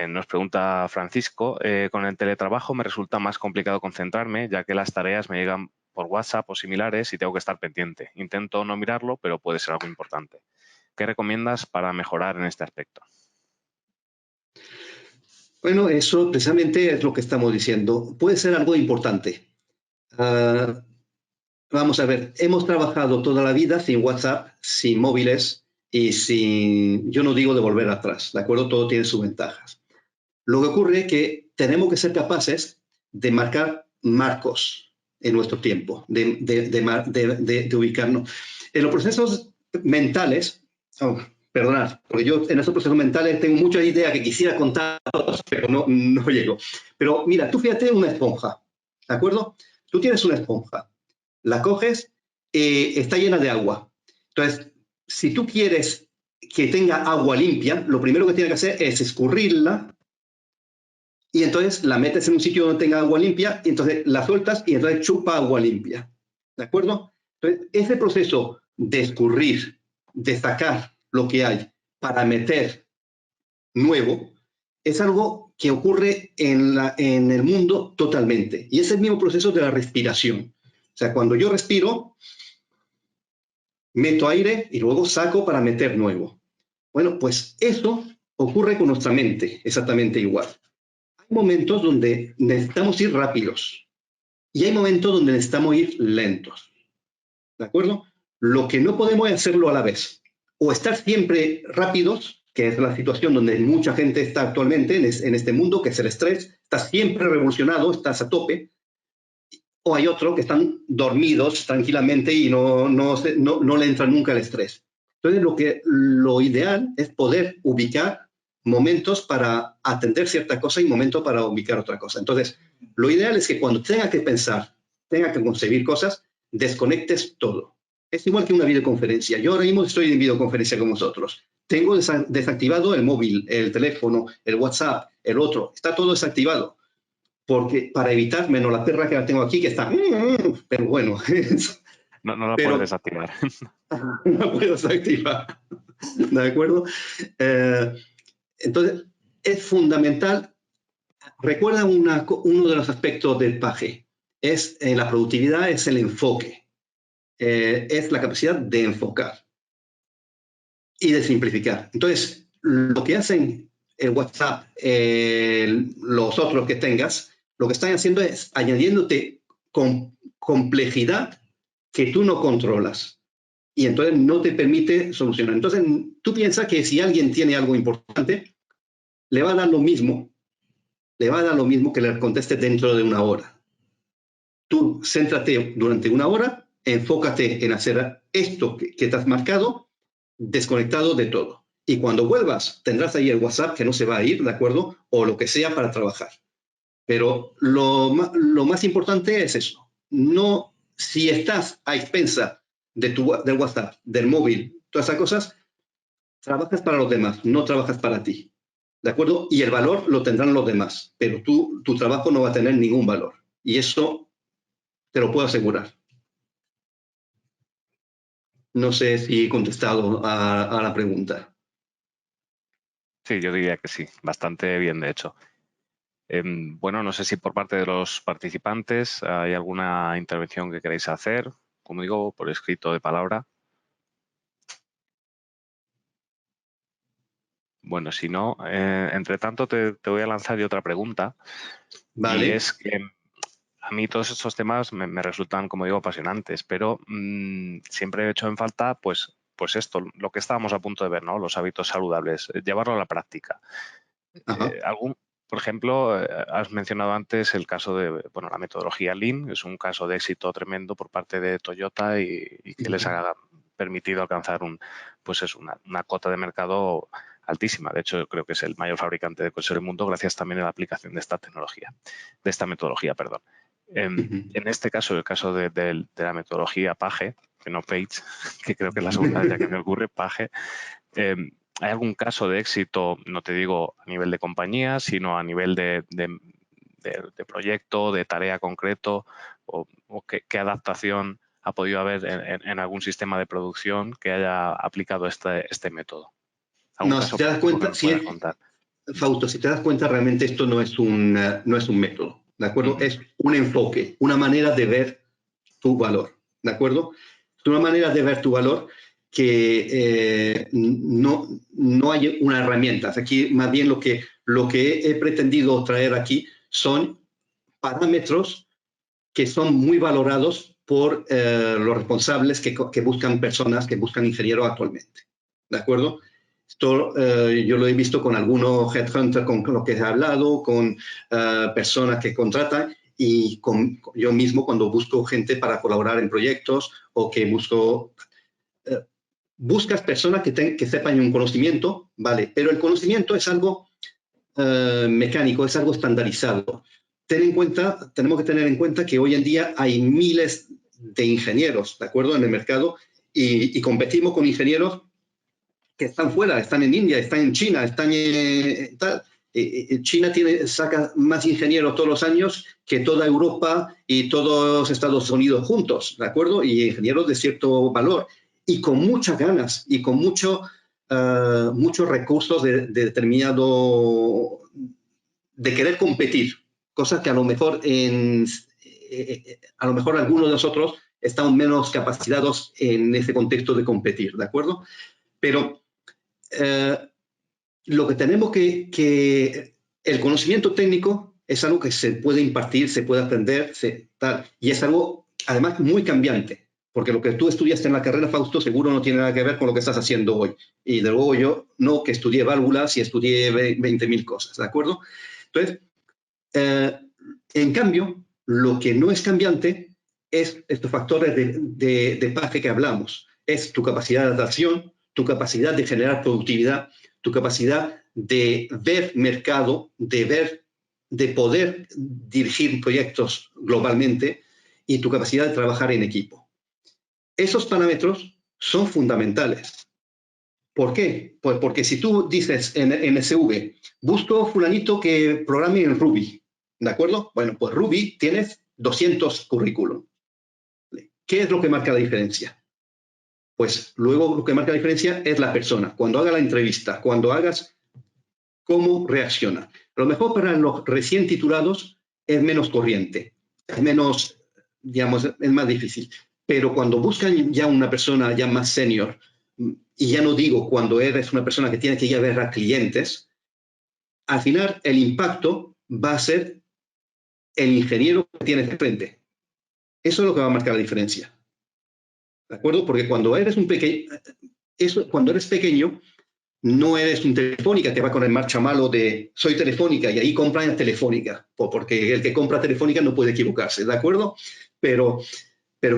Nos pregunta Francisco, con el teletrabajo me resulta más complicado concentrarme, ya que las tareas me llegan por WhatsApp o similares y tengo que estar pendiente. Intento no mirarlo, pero puede ser algo importante. ¿Qué recomiendas para mejorar en este aspecto? Bueno, eso precisamente es lo que estamos diciendo. Puede ser algo importante. Vamos a ver, hemos trabajado toda la vida sin WhatsApp, sin móviles y yo no digo de volver atrás, ¿de acuerdo? Todo tiene sus ventajas. Lo que ocurre es que tenemos que ser capaces de marcar marcos en nuestro tiempo, de ubicarnos. En los procesos mentales, perdonad, porque yo en esos procesos mentales tengo muchas ideas que quisiera contar, pero no llego. Pero mira, tú fíjate en una esponja, ¿de acuerdo? Tú tienes una esponja, la coges, está llena de agua. Entonces, si tú quieres que tenga agua limpia, lo primero que tienes que hacer es escurrirla y entonces la metes en un sitio donde tenga agua limpia y entonces la sueltas y entonces chupa agua limpia. ¿De acuerdo? Entonces, ese proceso de escurrir, de sacar lo que hay para meter nuevo, es algo que ocurre en el mundo totalmente. Y es el mismo proceso de la respiración. O sea, cuando yo respiro, meto aire y luego saco para meter nuevo. Bueno, pues eso ocurre con nuestra mente, exactamente igual. Hay momentos donde necesitamos ir rápidos y hay momentos donde necesitamos ir lentos. ¿De acuerdo? Lo que no podemos es hacerlo a la vez. O estar siempre rápidos, que es la situación donde mucha gente está actualmente en este mundo, que es el estrés. Estás siempre revolucionado, estás a tope. O hay otros que están dormidos tranquilamente y no le entra nunca el estrés. Entonces, lo ideal es poder ubicar momentos para atender cierta cosa y momentos para ubicar otra cosa. Entonces, lo ideal es que cuando tenga que pensar, tenga que concebir cosas, desconectes todo. Es igual que una videoconferencia. Yo ahora mismo estoy en videoconferencia con vosotros. Tengo desactivado el móvil, el teléfono, el WhatsApp, el otro. Está todo desactivado. porque para evitar, menos la perra que la tengo aquí, que está, pero bueno. No la puedes desactivar. No la puedo desactivar, ¿de acuerdo? Entonces, es fundamental. Recuerda uno de los aspectos del PAGE, es la productividad, es el enfoque, es la capacidad de enfocar y de simplificar. Entonces, lo que hacen el WhatsApp, los otros que tengas, lo que están haciendo es añadiéndote complejidad que tú no controlas y entonces no te permite solucionar. Entonces, tú piensas que si alguien tiene algo importante, le va a dar lo mismo que le conteste dentro de una hora. Tú céntrate durante una hora, enfócate en hacer esto que te has marcado, desconectado de todo. Y cuando vuelvas, tendrás ahí el WhatsApp que no se va a ir, ¿de acuerdo? O lo que sea para trabajar. Pero lo más importante es eso. No, si estás a expensa del WhatsApp, del móvil, todas esas cosas, trabajas para los demás, no trabajas para ti. ¿De acuerdo? Y el valor lo tendrán los demás, pero tu trabajo no va a tener ningún valor. Y eso te lo puedo asegurar. No sé si he contestado a la pregunta. Sí, yo diría que sí, bastante bien, de hecho. Bueno, no sé si por parte de los participantes hay alguna intervención que queréis hacer, como digo, por escrito de palabra. Bueno, si no, entre tanto te voy a lanzar yo otra pregunta. Vale. Y es que a mí todos estos temas me resultan, como digo, apasionantes, pero siempre he hecho en falta, pues esto, lo que estábamos a punto de ver, ¿no? Los hábitos saludables, llevarlo a la práctica. Por ejemplo, has mencionado antes el caso de, bueno, la metodología Lean, es un caso de éxito tremendo por parte de Toyota y que les ha permitido alcanzar una cota de mercado altísima. De hecho, creo que es el mayor fabricante de coches del mundo gracias también a la aplicación de esta tecnología, de esta metodología, perdón. En este caso, el caso de la metodología PAGE, que no PAGE, que creo que es la segunda vez ya que me ocurre, PAGE, ¿hay algún caso de éxito, no te digo a nivel de compañía, sino a nivel de proyecto, de tarea concreto, o qué adaptación ha podido haber en algún sistema de producción que haya aplicado este método? No, si te das cuenta, Fausto, si te das cuenta, realmente esto no es un método, ¿de acuerdo? Es un enfoque, una manera de ver tu valor, ¿de acuerdo? Es una manera de ver tu valor que no hay una herramienta. Aquí, más bien, lo que he pretendido traer aquí son parámetros que son muy valorados por los responsables que buscan personas, que buscan ingenieros actualmente, ¿de acuerdo? Esto yo lo he visto con algunos headhunters con los que he hablado, con personas que contratan y yo mismo cuando busco gente para colaborar en proyectos o que buscas personas que sepan un conocimiento, ¿vale? Pero el conocimiento es algo mecánico, es algo estandarizado. Tenemos que tener en cuenta que hoy en día hay miles de ingenieros, ¿de acuerdo?, en el mercado y competimos con ingenieros que están fuera, están en India, están en China, están en tal. China saca más ingenieros todos los años que toda Europa y todos Estados Unidos juntos, ¿de acuerdo? Y ingenieros de cierto valor y con muchas ganas y con muchos recursos de determinado, de querer competir, cosas que a lo mejor algunos de nosotros estamos menos capacitados en ese contexto de competir, ¿de acuerdo? Pero lo que tenemos el conocimiento técnico es algo que se puede impartir, se puede aprender, y es algo, además, muy cambiante, porque lo que tú estudiaste en la carrera, Fausto, seguro no tiene nada que ver con lo que estás haciendo hoy. Y de luego yo, no, que estudié válvulas y estudié 20.000 cosas, ¿de acuerdo? Entonces, en cambio, lo que no es cambiante es estos factores de PAGE que hablamos. Es tu capacidad de adaptación, tu capacidad de generar productividad, tu capacidad de ver mercado, de poder dirigir proyectos globalmente y tu capacidad de trabajar en equipo. Esos parámetros son fundamentales. ¿Por qué? Pues porque si tú dices en SV, busco fulanito que programe en Ruby, ¿De acuerdo? Bueno, pues Ruby tienes 200 currículum. ¿Qué es lo que marca la diferencia? Pues luego lo que marca la diferencia es la persona. Cuando haga la entrevista, cuando hagas cómo reacciona. A lo mejor para los recién titulados es menos corriente, es menos, digamos, es más difícil. Pero cuando buscan ya una persona ya más senior, y ya no digo cuando eres una persona que tiene que ir a ver a clientes, al final el impacto va a ser el ingeniero que tienes de frente. Eso es lo que va a marcar la diferencia. ¿De acuerdo? Porque cuando eres cuando eres pequeño, no eres un Telefónica que va con el marchamalo de soy Telefónica y ahí compran a Telefónica, porque el que compra Telefónica no puede equivocarse, ¿de acuerdo? Pero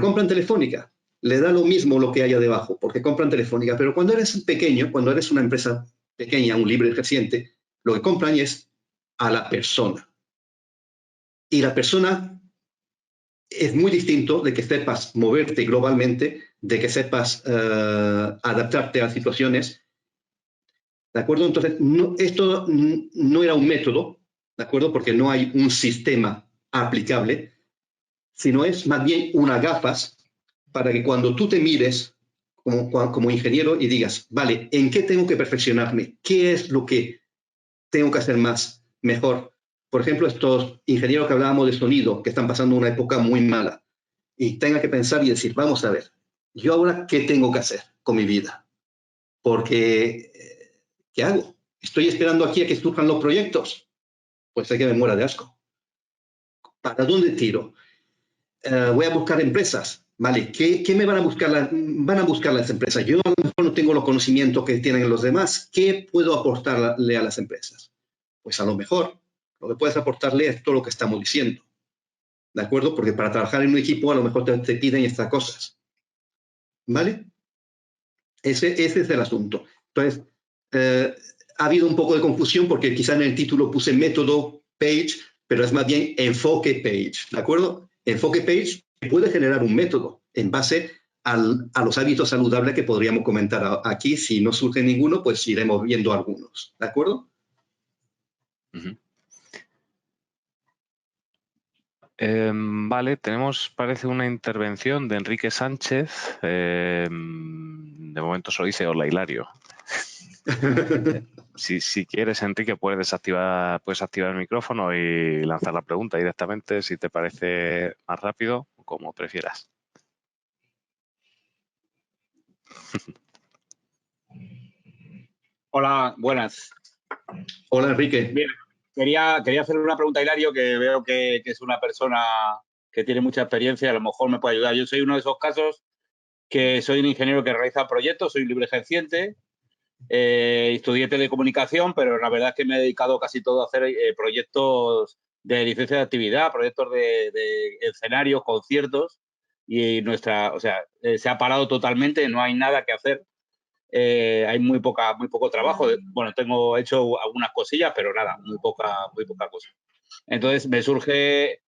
compran Telefónica, le da lo mismo lo que haya debajo, porque compran Telefónica. Pero cuando eres pequeño, cuando eres una empresa pequeña, un libre reciente, lo que compran es a la persona. Y la persona es muy distinto de que sepas moverte globalmente, de que sepas adaptarte a situaciones. ¿De acuerdo? Entonces, esto no era un método, ¿de acuerdo? Porque no hay un sistema aplicable, sino es más bien unas gafas para que cuando tú te mires como ingeniero y digas, vale, ¿en qué tengo que perfeccionarme? ¿Qué es lo que tengo que hacer más, mejor? Por ejemplo, estos ingenieros que hablábamos de sonido, que están pasando una época muy mala, y tenga que pensar y decir, vamos a ver, ¿yo ahora qué tengo que hacer con mi vida? Porque, ¿qué hago? ¿Estoy esperando aquí a que surjan los proyectos? Pues hay que me muera de asco. ¿Para dónde tiro? Voy a buscar empresas. Vale, ¿qué me van a buscar? Van a buscar las empresas. Yo a lo mejor no tengo los conocimientos que tienen los demás. ¿Qué puedo aportarle a las empresas? Pues a lo mejor lo que puedes aportarle es todo lo que estamos diciendo. ¿De acuerdo? Porque para trabajar en un equipo a lo mejor te piden estas cosas. ¿Vale? Ese es el asunto. Entonces, ha habido un poco de confusión porque quizá en el título puse método Page, pero es más bien enfoque Page, ¿de acuerdo? Enfoque Page puede generar un método en base a los hábitos saludables que podríamos comentar aquí. Si no surge ninguno, pues iremos viendo algunos, ¿de acuerdo? Vale, tenemos, parece, una intervención de Enrique Sánchez. De momento solo dice hola, Hilario. Si quieres, Enrique, puedes activar el micrófono y lanzar la pregunta directamente, si te parece más rápido, como prefieras. Hola, buenas. Hola, Enrique. Bien, quería hacer una pregunta a Hilario, que veo que es una persona que tiene mucha experiencia y a lo mejor me puede ayudar. Yo soy uno de esos casos que soy un ingeniero que realiza proyectos, soy libre ejerciente, estudié telecomunicación, pero la verdad es que me he dedicado casi todo a hacer proyectos de licencia de actividad, proyectos de escenarios, conciertos, y se ha parado totalmente, no hay nada que hacer. Hay muy poco trabajo. Bueno, tengo hecho algunas cosillas, pero nada, muy poca cosa. Entonces me surge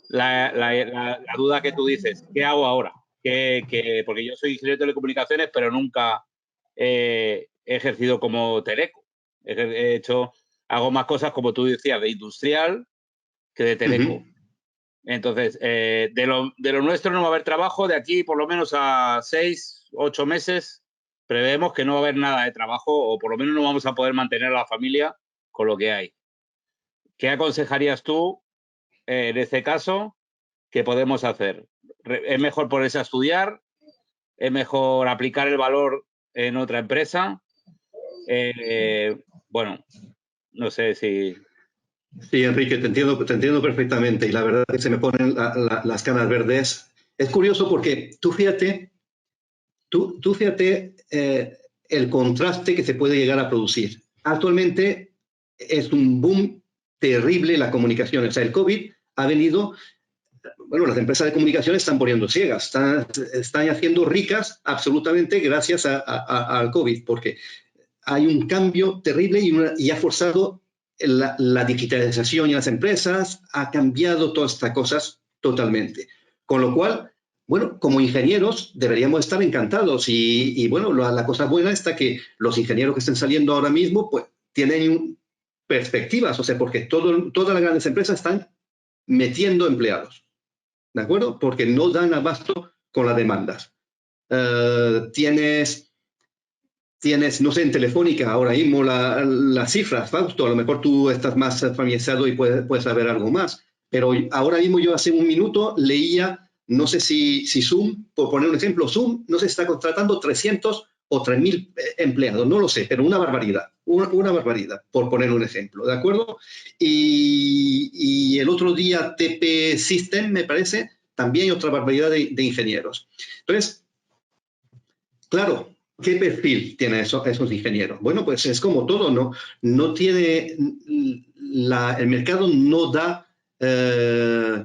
la duda que tú dices, ¿qué hago ahora? Porque yo soy ingeniero de telecomunicaciones, pero nunca he ejercido como teleco. Hago más cosas, como tú decías, de industrial que de teleco. Entonces, de lo nuestro no va a haber trabajo de aquí por lo menos a 6, 8 meses. Prevemos que no va a haber nada de trabajo, o por lo menos no vamos a poder mantener a la familia con lo que hay. ¿Qué aconsejarías tú en este caso que podemos hacer? ¿Es mejor ponerse a estudiar? ¿Es mejor aplicar el valor en otra empresa? Bueno, no sé si... Sí, Enrique, te entiendo perfectamente y la verdad es que se me ponen las canas verdes. Es curioso porque tú fíjate el contraste que se puede llegar a producir. Actualmente es un boom terrible la comunicación. O sea, el COVID ha venido, bueno, las empresas de comunicación están poniendo ciegas, están haciendo ricas absolutamente gracias al COVID, porque hay un cambio terrible y ha forzado la digitalización en las empresas, ha cambiado todas estas cosas totalmente. Con lo cual, bueno, como ingenieros deberíamos estar encantados y bueno, la cosa buena está que los ingenieros que estén saliendo ahora mismo, pues tienen perspectivas, o sea, porque todas las grandes empresas están metiendo empleados, ¿de acuerdo? Porque no dan abasto con las demandas. Tienes, no sé, en Telefónica ahora mismo las cifras, Fausto, a lo mejor tú estás más familiarizado y puedes saber algo más, pero ahora mismo yo hace un minuto leía, no sé si Zoom, por poner un ejemplo, Zoom no se está contratando 300 o 3.000 empleados, no lo sé, pero una barbaridad, una barbaridad, por poner un ejemplo, ¿de acuerdo? Y el otro día TP System, me parece, también hay otra barbaridad de ingenieros. Entonces, claro, ¿qué perfil tienen esos ingenieros? Bueno, pues es como todo, no tiene, el mercado no da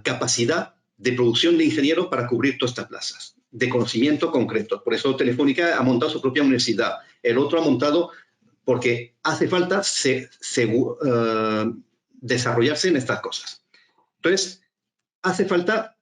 capacidad de producción de ingenieros para cubrir todas estas plazas de conocimiento concreto. Por eso Telefónica ha montado su propia universidad. El otro ha montado porque hace falta desarrollarse en estas cosas. Entonces, hace falta,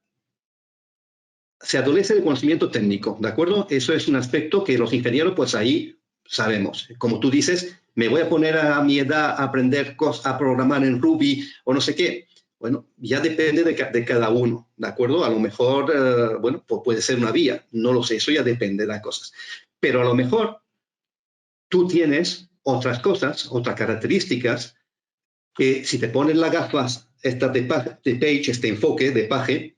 se adolece de conocimiento técnico, ¿de acuerdo? Eso es un aspecto que los ingenieros, pues ahí sabemos. Como tú dices, me voy a poner a mi edad a aprender a programar en Ruby o no sé qué. Bueno, ya depende de cada uno, ¿de acuerdo? A lo mejor, bueno, pues puede ser una vía, no lo sé, eso ya depende de las cosas. Pero a lo mejor tú tienes otras cosas, otras características, que si te pones las gafas estas de Page, este enfoque de Page,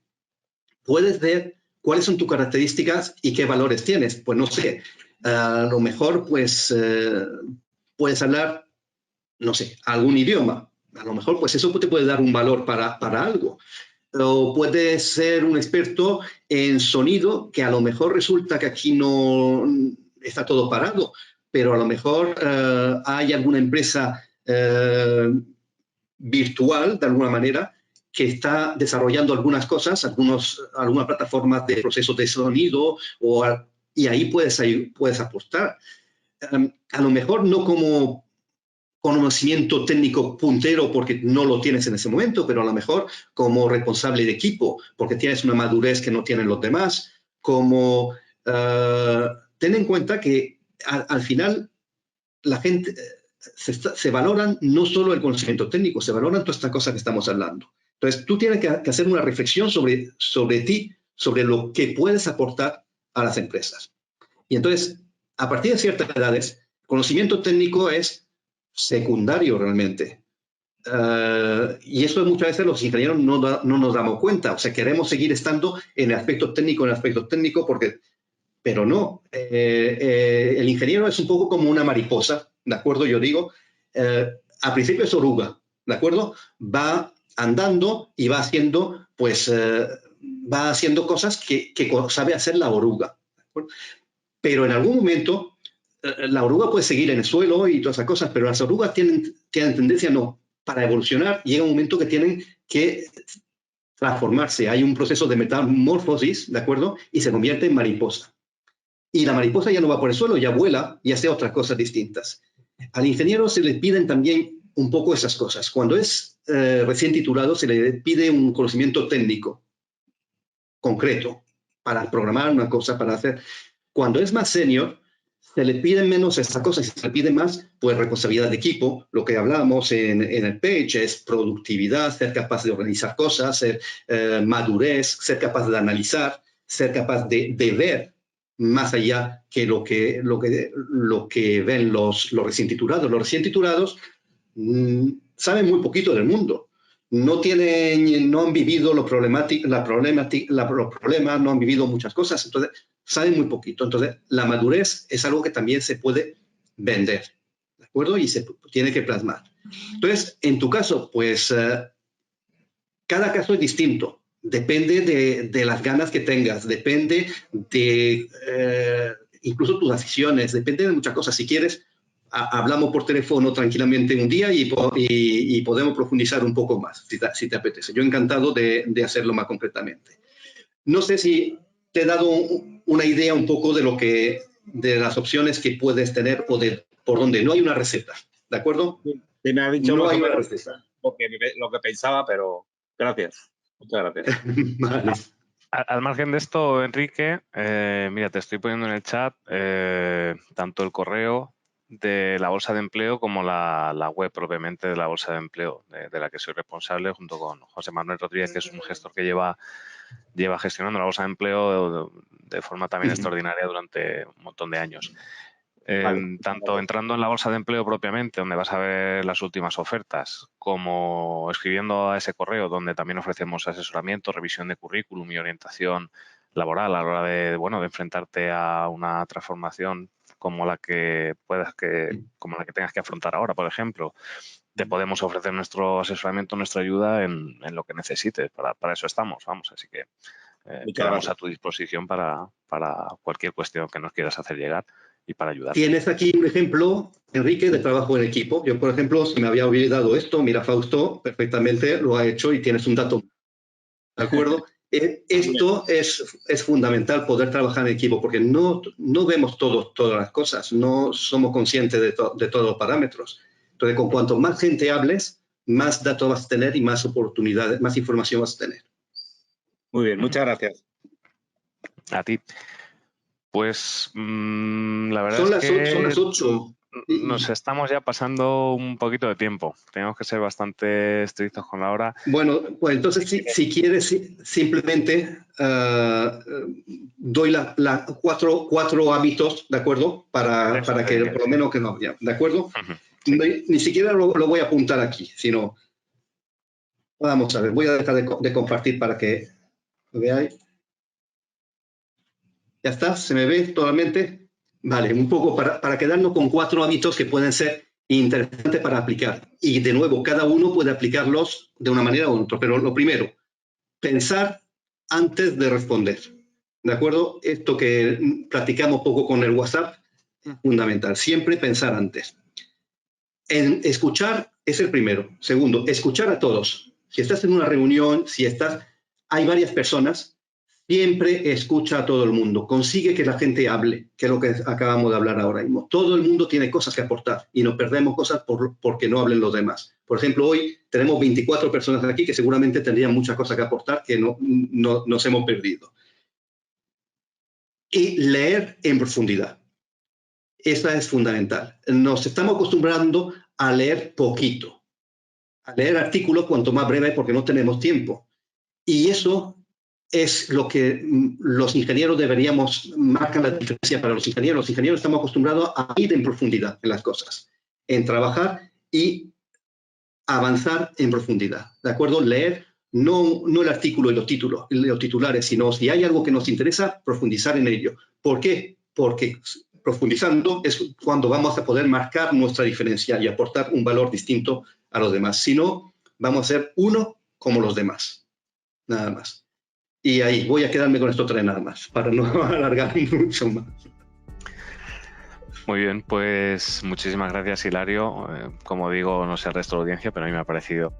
puedes ver cuáles son tus características y qué valores tienes. Pues no sé, a lo mejor pues puedes hablar, no sé, algún idioma. A lo mejor pues eso te puede dar un valor para algo. O puedes ser un experto en sonido, que a lo mejor resulta que aquí no está todo parado, pero a lo mejor hay alguna empresa virtual, de alguna manera, que está desarrollando algunas cosas, algunas plataformas de procesos de sonido, y ahí puedes aportar. A lo mejor no como conocimiento técnico puntero porque no lo tienes en ese momento, pero a lo mejor como responsable de equipo, porque tienes una madurez que no tienen los demás, como ten en cuenta que al final la gente se valoran no solo el conocimiento técnico, se valoran todas estas cosas que estamos hablando. Entonces, tú tienes que hacer una reflexión sobre ti, sobre lo que puedes aportar a las empresas. Y entonces, a partir de ciertas edades, conocimiento técnico es secundario realmente. Y eso muchas veces los ingenieros no nos damos cuenta. O sea, queremos seguir estando en el aspecto técnico, pero no. El ingeniero es un poco como una mariposa, ¿de acuerdo? Yo digo, al principio es oruga, ¿de acuerdo? Va andando y va haciendo, pues, va haciendo cosas que sabe hacer la oruga, ¿de acuerdo? Pero en algún momento la oruga puede seguir en el suelo y todas esas cosas, pero las orugas tienen tendencia no. Para evolucionar llega un momento que tienen que transformarse. Hay un proceso de metamorfosis, ¿de acuerdo? Y se convierte en mariposa. Y la mariposa ya no va por el suelo, ya vuela y hace otras cosas distintas. Al ingeniero se le piden también un poco esas cosas. Cuando es recién titulado se le pide un conocimiento técnico concreto para programar una cosa, para hacer. Cuando es más senior, se le piden menos estas cosas, se le pide más pues responsabilidad de equipo, lo que hablábamos en el Page es productividad, ser capaz de organizar cosas, ser madurez, ser capaz de analizar, ser capaz de ver más allá que lo que ven los recién titulados. Los recién titulados saben muy poquito del mundo. No han vivido los problemas, no han vivido muchas cosas, entonces saben muy poquito. Entonces, la madurez es algo que también se puede vender, ¿de acuerdo? Y se tiene que plasmar. Entonces, en tu caso, pues, cada caso es distinto. Depende de las ganas que tengas, depende de incluso tus aficiones, depende de muchas cosas. Si quieres, hablamos por teléfono tranquilamente un día y podemos profundizar un poco más, si te apetece. Yo encantado de hacerlo más concretamente. No sé si te he dado una idea un poco de las opciones que puedes tener o de por dónde. No hay una receta, ¿de acuerdo? Sí, me has dicho no más hay o una menos receta. lo que pensaba, pero gracias. Muchas gracias. Vale. Al margen de esto, Enrique, mira, te estoy poniendo en el chat tanto el correo de la bolsa de empleo como la web propiamente de la bolsa de empleo, de la que soy responsable junto con José Manuel Rodríguez, que es un gestor que lleva gestionando la bolsa de empleo de forma también extraordinaria durante un montón de años. Tanto entrando en la bolsa de empleo propiamente, donde vas a ver las últimas ofertas, como escribiendo a ese correo donde también ofrecemos asesoramiento, revisión de currículum y orientación laboral a la hora de enfrentarte a una transformación como la que tengas que afrontar ahora, por ejemplo. Te podemos ofrecer nuestro asesoramiento, nuestra ayuda en lo que necesites. Para eso estamos, vamos. Así que quedamos a tu disposición para cualquier cuestión que nos quieras hacer llegar y para ayudar. Tienes aquí un ejemplo, Enrique, de trabajo en equipo. Yo, por ejemplo, si me había olvidado esto, mira, Fausto perfectamente lo ha hecho y tienes un dato. ¿De acuerdo? Esto es fundamental, poder trabajar en equipo, porque no vemos todas las cosas, no somos conscientes de todos los parámetros. Entonces, con cuanto más gente hables, más datos vas a tener y más oportunidades, más información vas a tener. Muy bien, muchas gracias. A ti. Pues la verdad son las 8. Nos estamos ya pasando un poquito de tiempo. Tenemos que ser bastante estrictos con la hora. Bueno, pues entonces si quieres, simplemente doy cuatro hábitos, ¿de acuerdo? Para que por lo menos que no haya, ¿de acuerdo? Sí. Ni siquiera lo voy a apuntar aquí, sino... Vamos a ver, voy a dejar de compartir para que lo veáis. ¿Ya está? ¿Se me ve totalmente? Vale, un poco para quedarnos con 4 hábitos que pueden ser interesantes para aplicar. Y de nuevo, cada uno puede aplicarlos de una manera u otra. Pero lo primero, pensar antes de responder. ¿De acuerdo? Esto que practicamos poco con el WhatsApp es fundamental. Siempre pensar antes. En escuchar es el primero. Segundo, escuchar a todos. Si estás en una reunión, hay varias personas, siempre escucha a todo el mundo. Consigue que la gente hable, que es lo que acabamos de hablar ahora mismo. Todo el mundo tiene cosas que aportar y nos perdemos cosas porque no hablen los demás. Por ejemplo, hoy tenemos 24 personas aquí que seguramente tendrían muchas cosas que aportar que no nos hemos perdido. Y leer en profundidad. Esa es fundamental. Nos estamos acostumbrando a leer poquito, a leer artículos cuanto más breve porque no tenemos tiempo. Y eso es lo que los ingenieros marcan la diferencia para los ingenieros. Los ingenieros estamos acostumbrados a ir en profundidad en las cosas, en trabajar y avanzar en profundidad. ¿De acuerdo? Leer no el artículo y los titulares, sino si hay algo que nos interesa, profundizar en ello. ¿Por qué? Porque profundizando es cuando vamos a poder marcar nuestra diferencia y aportar un valor distinto a los demás. Si no, vamos a ser uno como los demás. Nada más. Y ahí voy a quedarme con esto 3 nada más, para no alargar mucho más. Muy bien, pues muchísimas gracias, Hilario. Como digo, no sé el resto de la audiencia, pero a mí me ha parecido.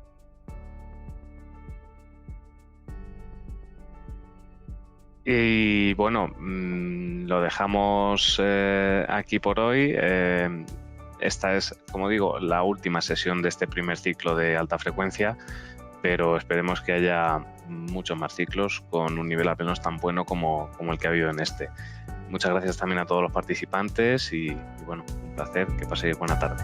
Y bueno, lo dejamos aquí por hoy. Esta es, como digo, la última sesión de este primer ciclo de alta frecuencia, pero esperemos que haya muchos más ciclos con un nivel al menos tan bueno como el que ha habido en este. Muchas gracias también a todos los participantes y bueno, un placer, que paséis buena tarde.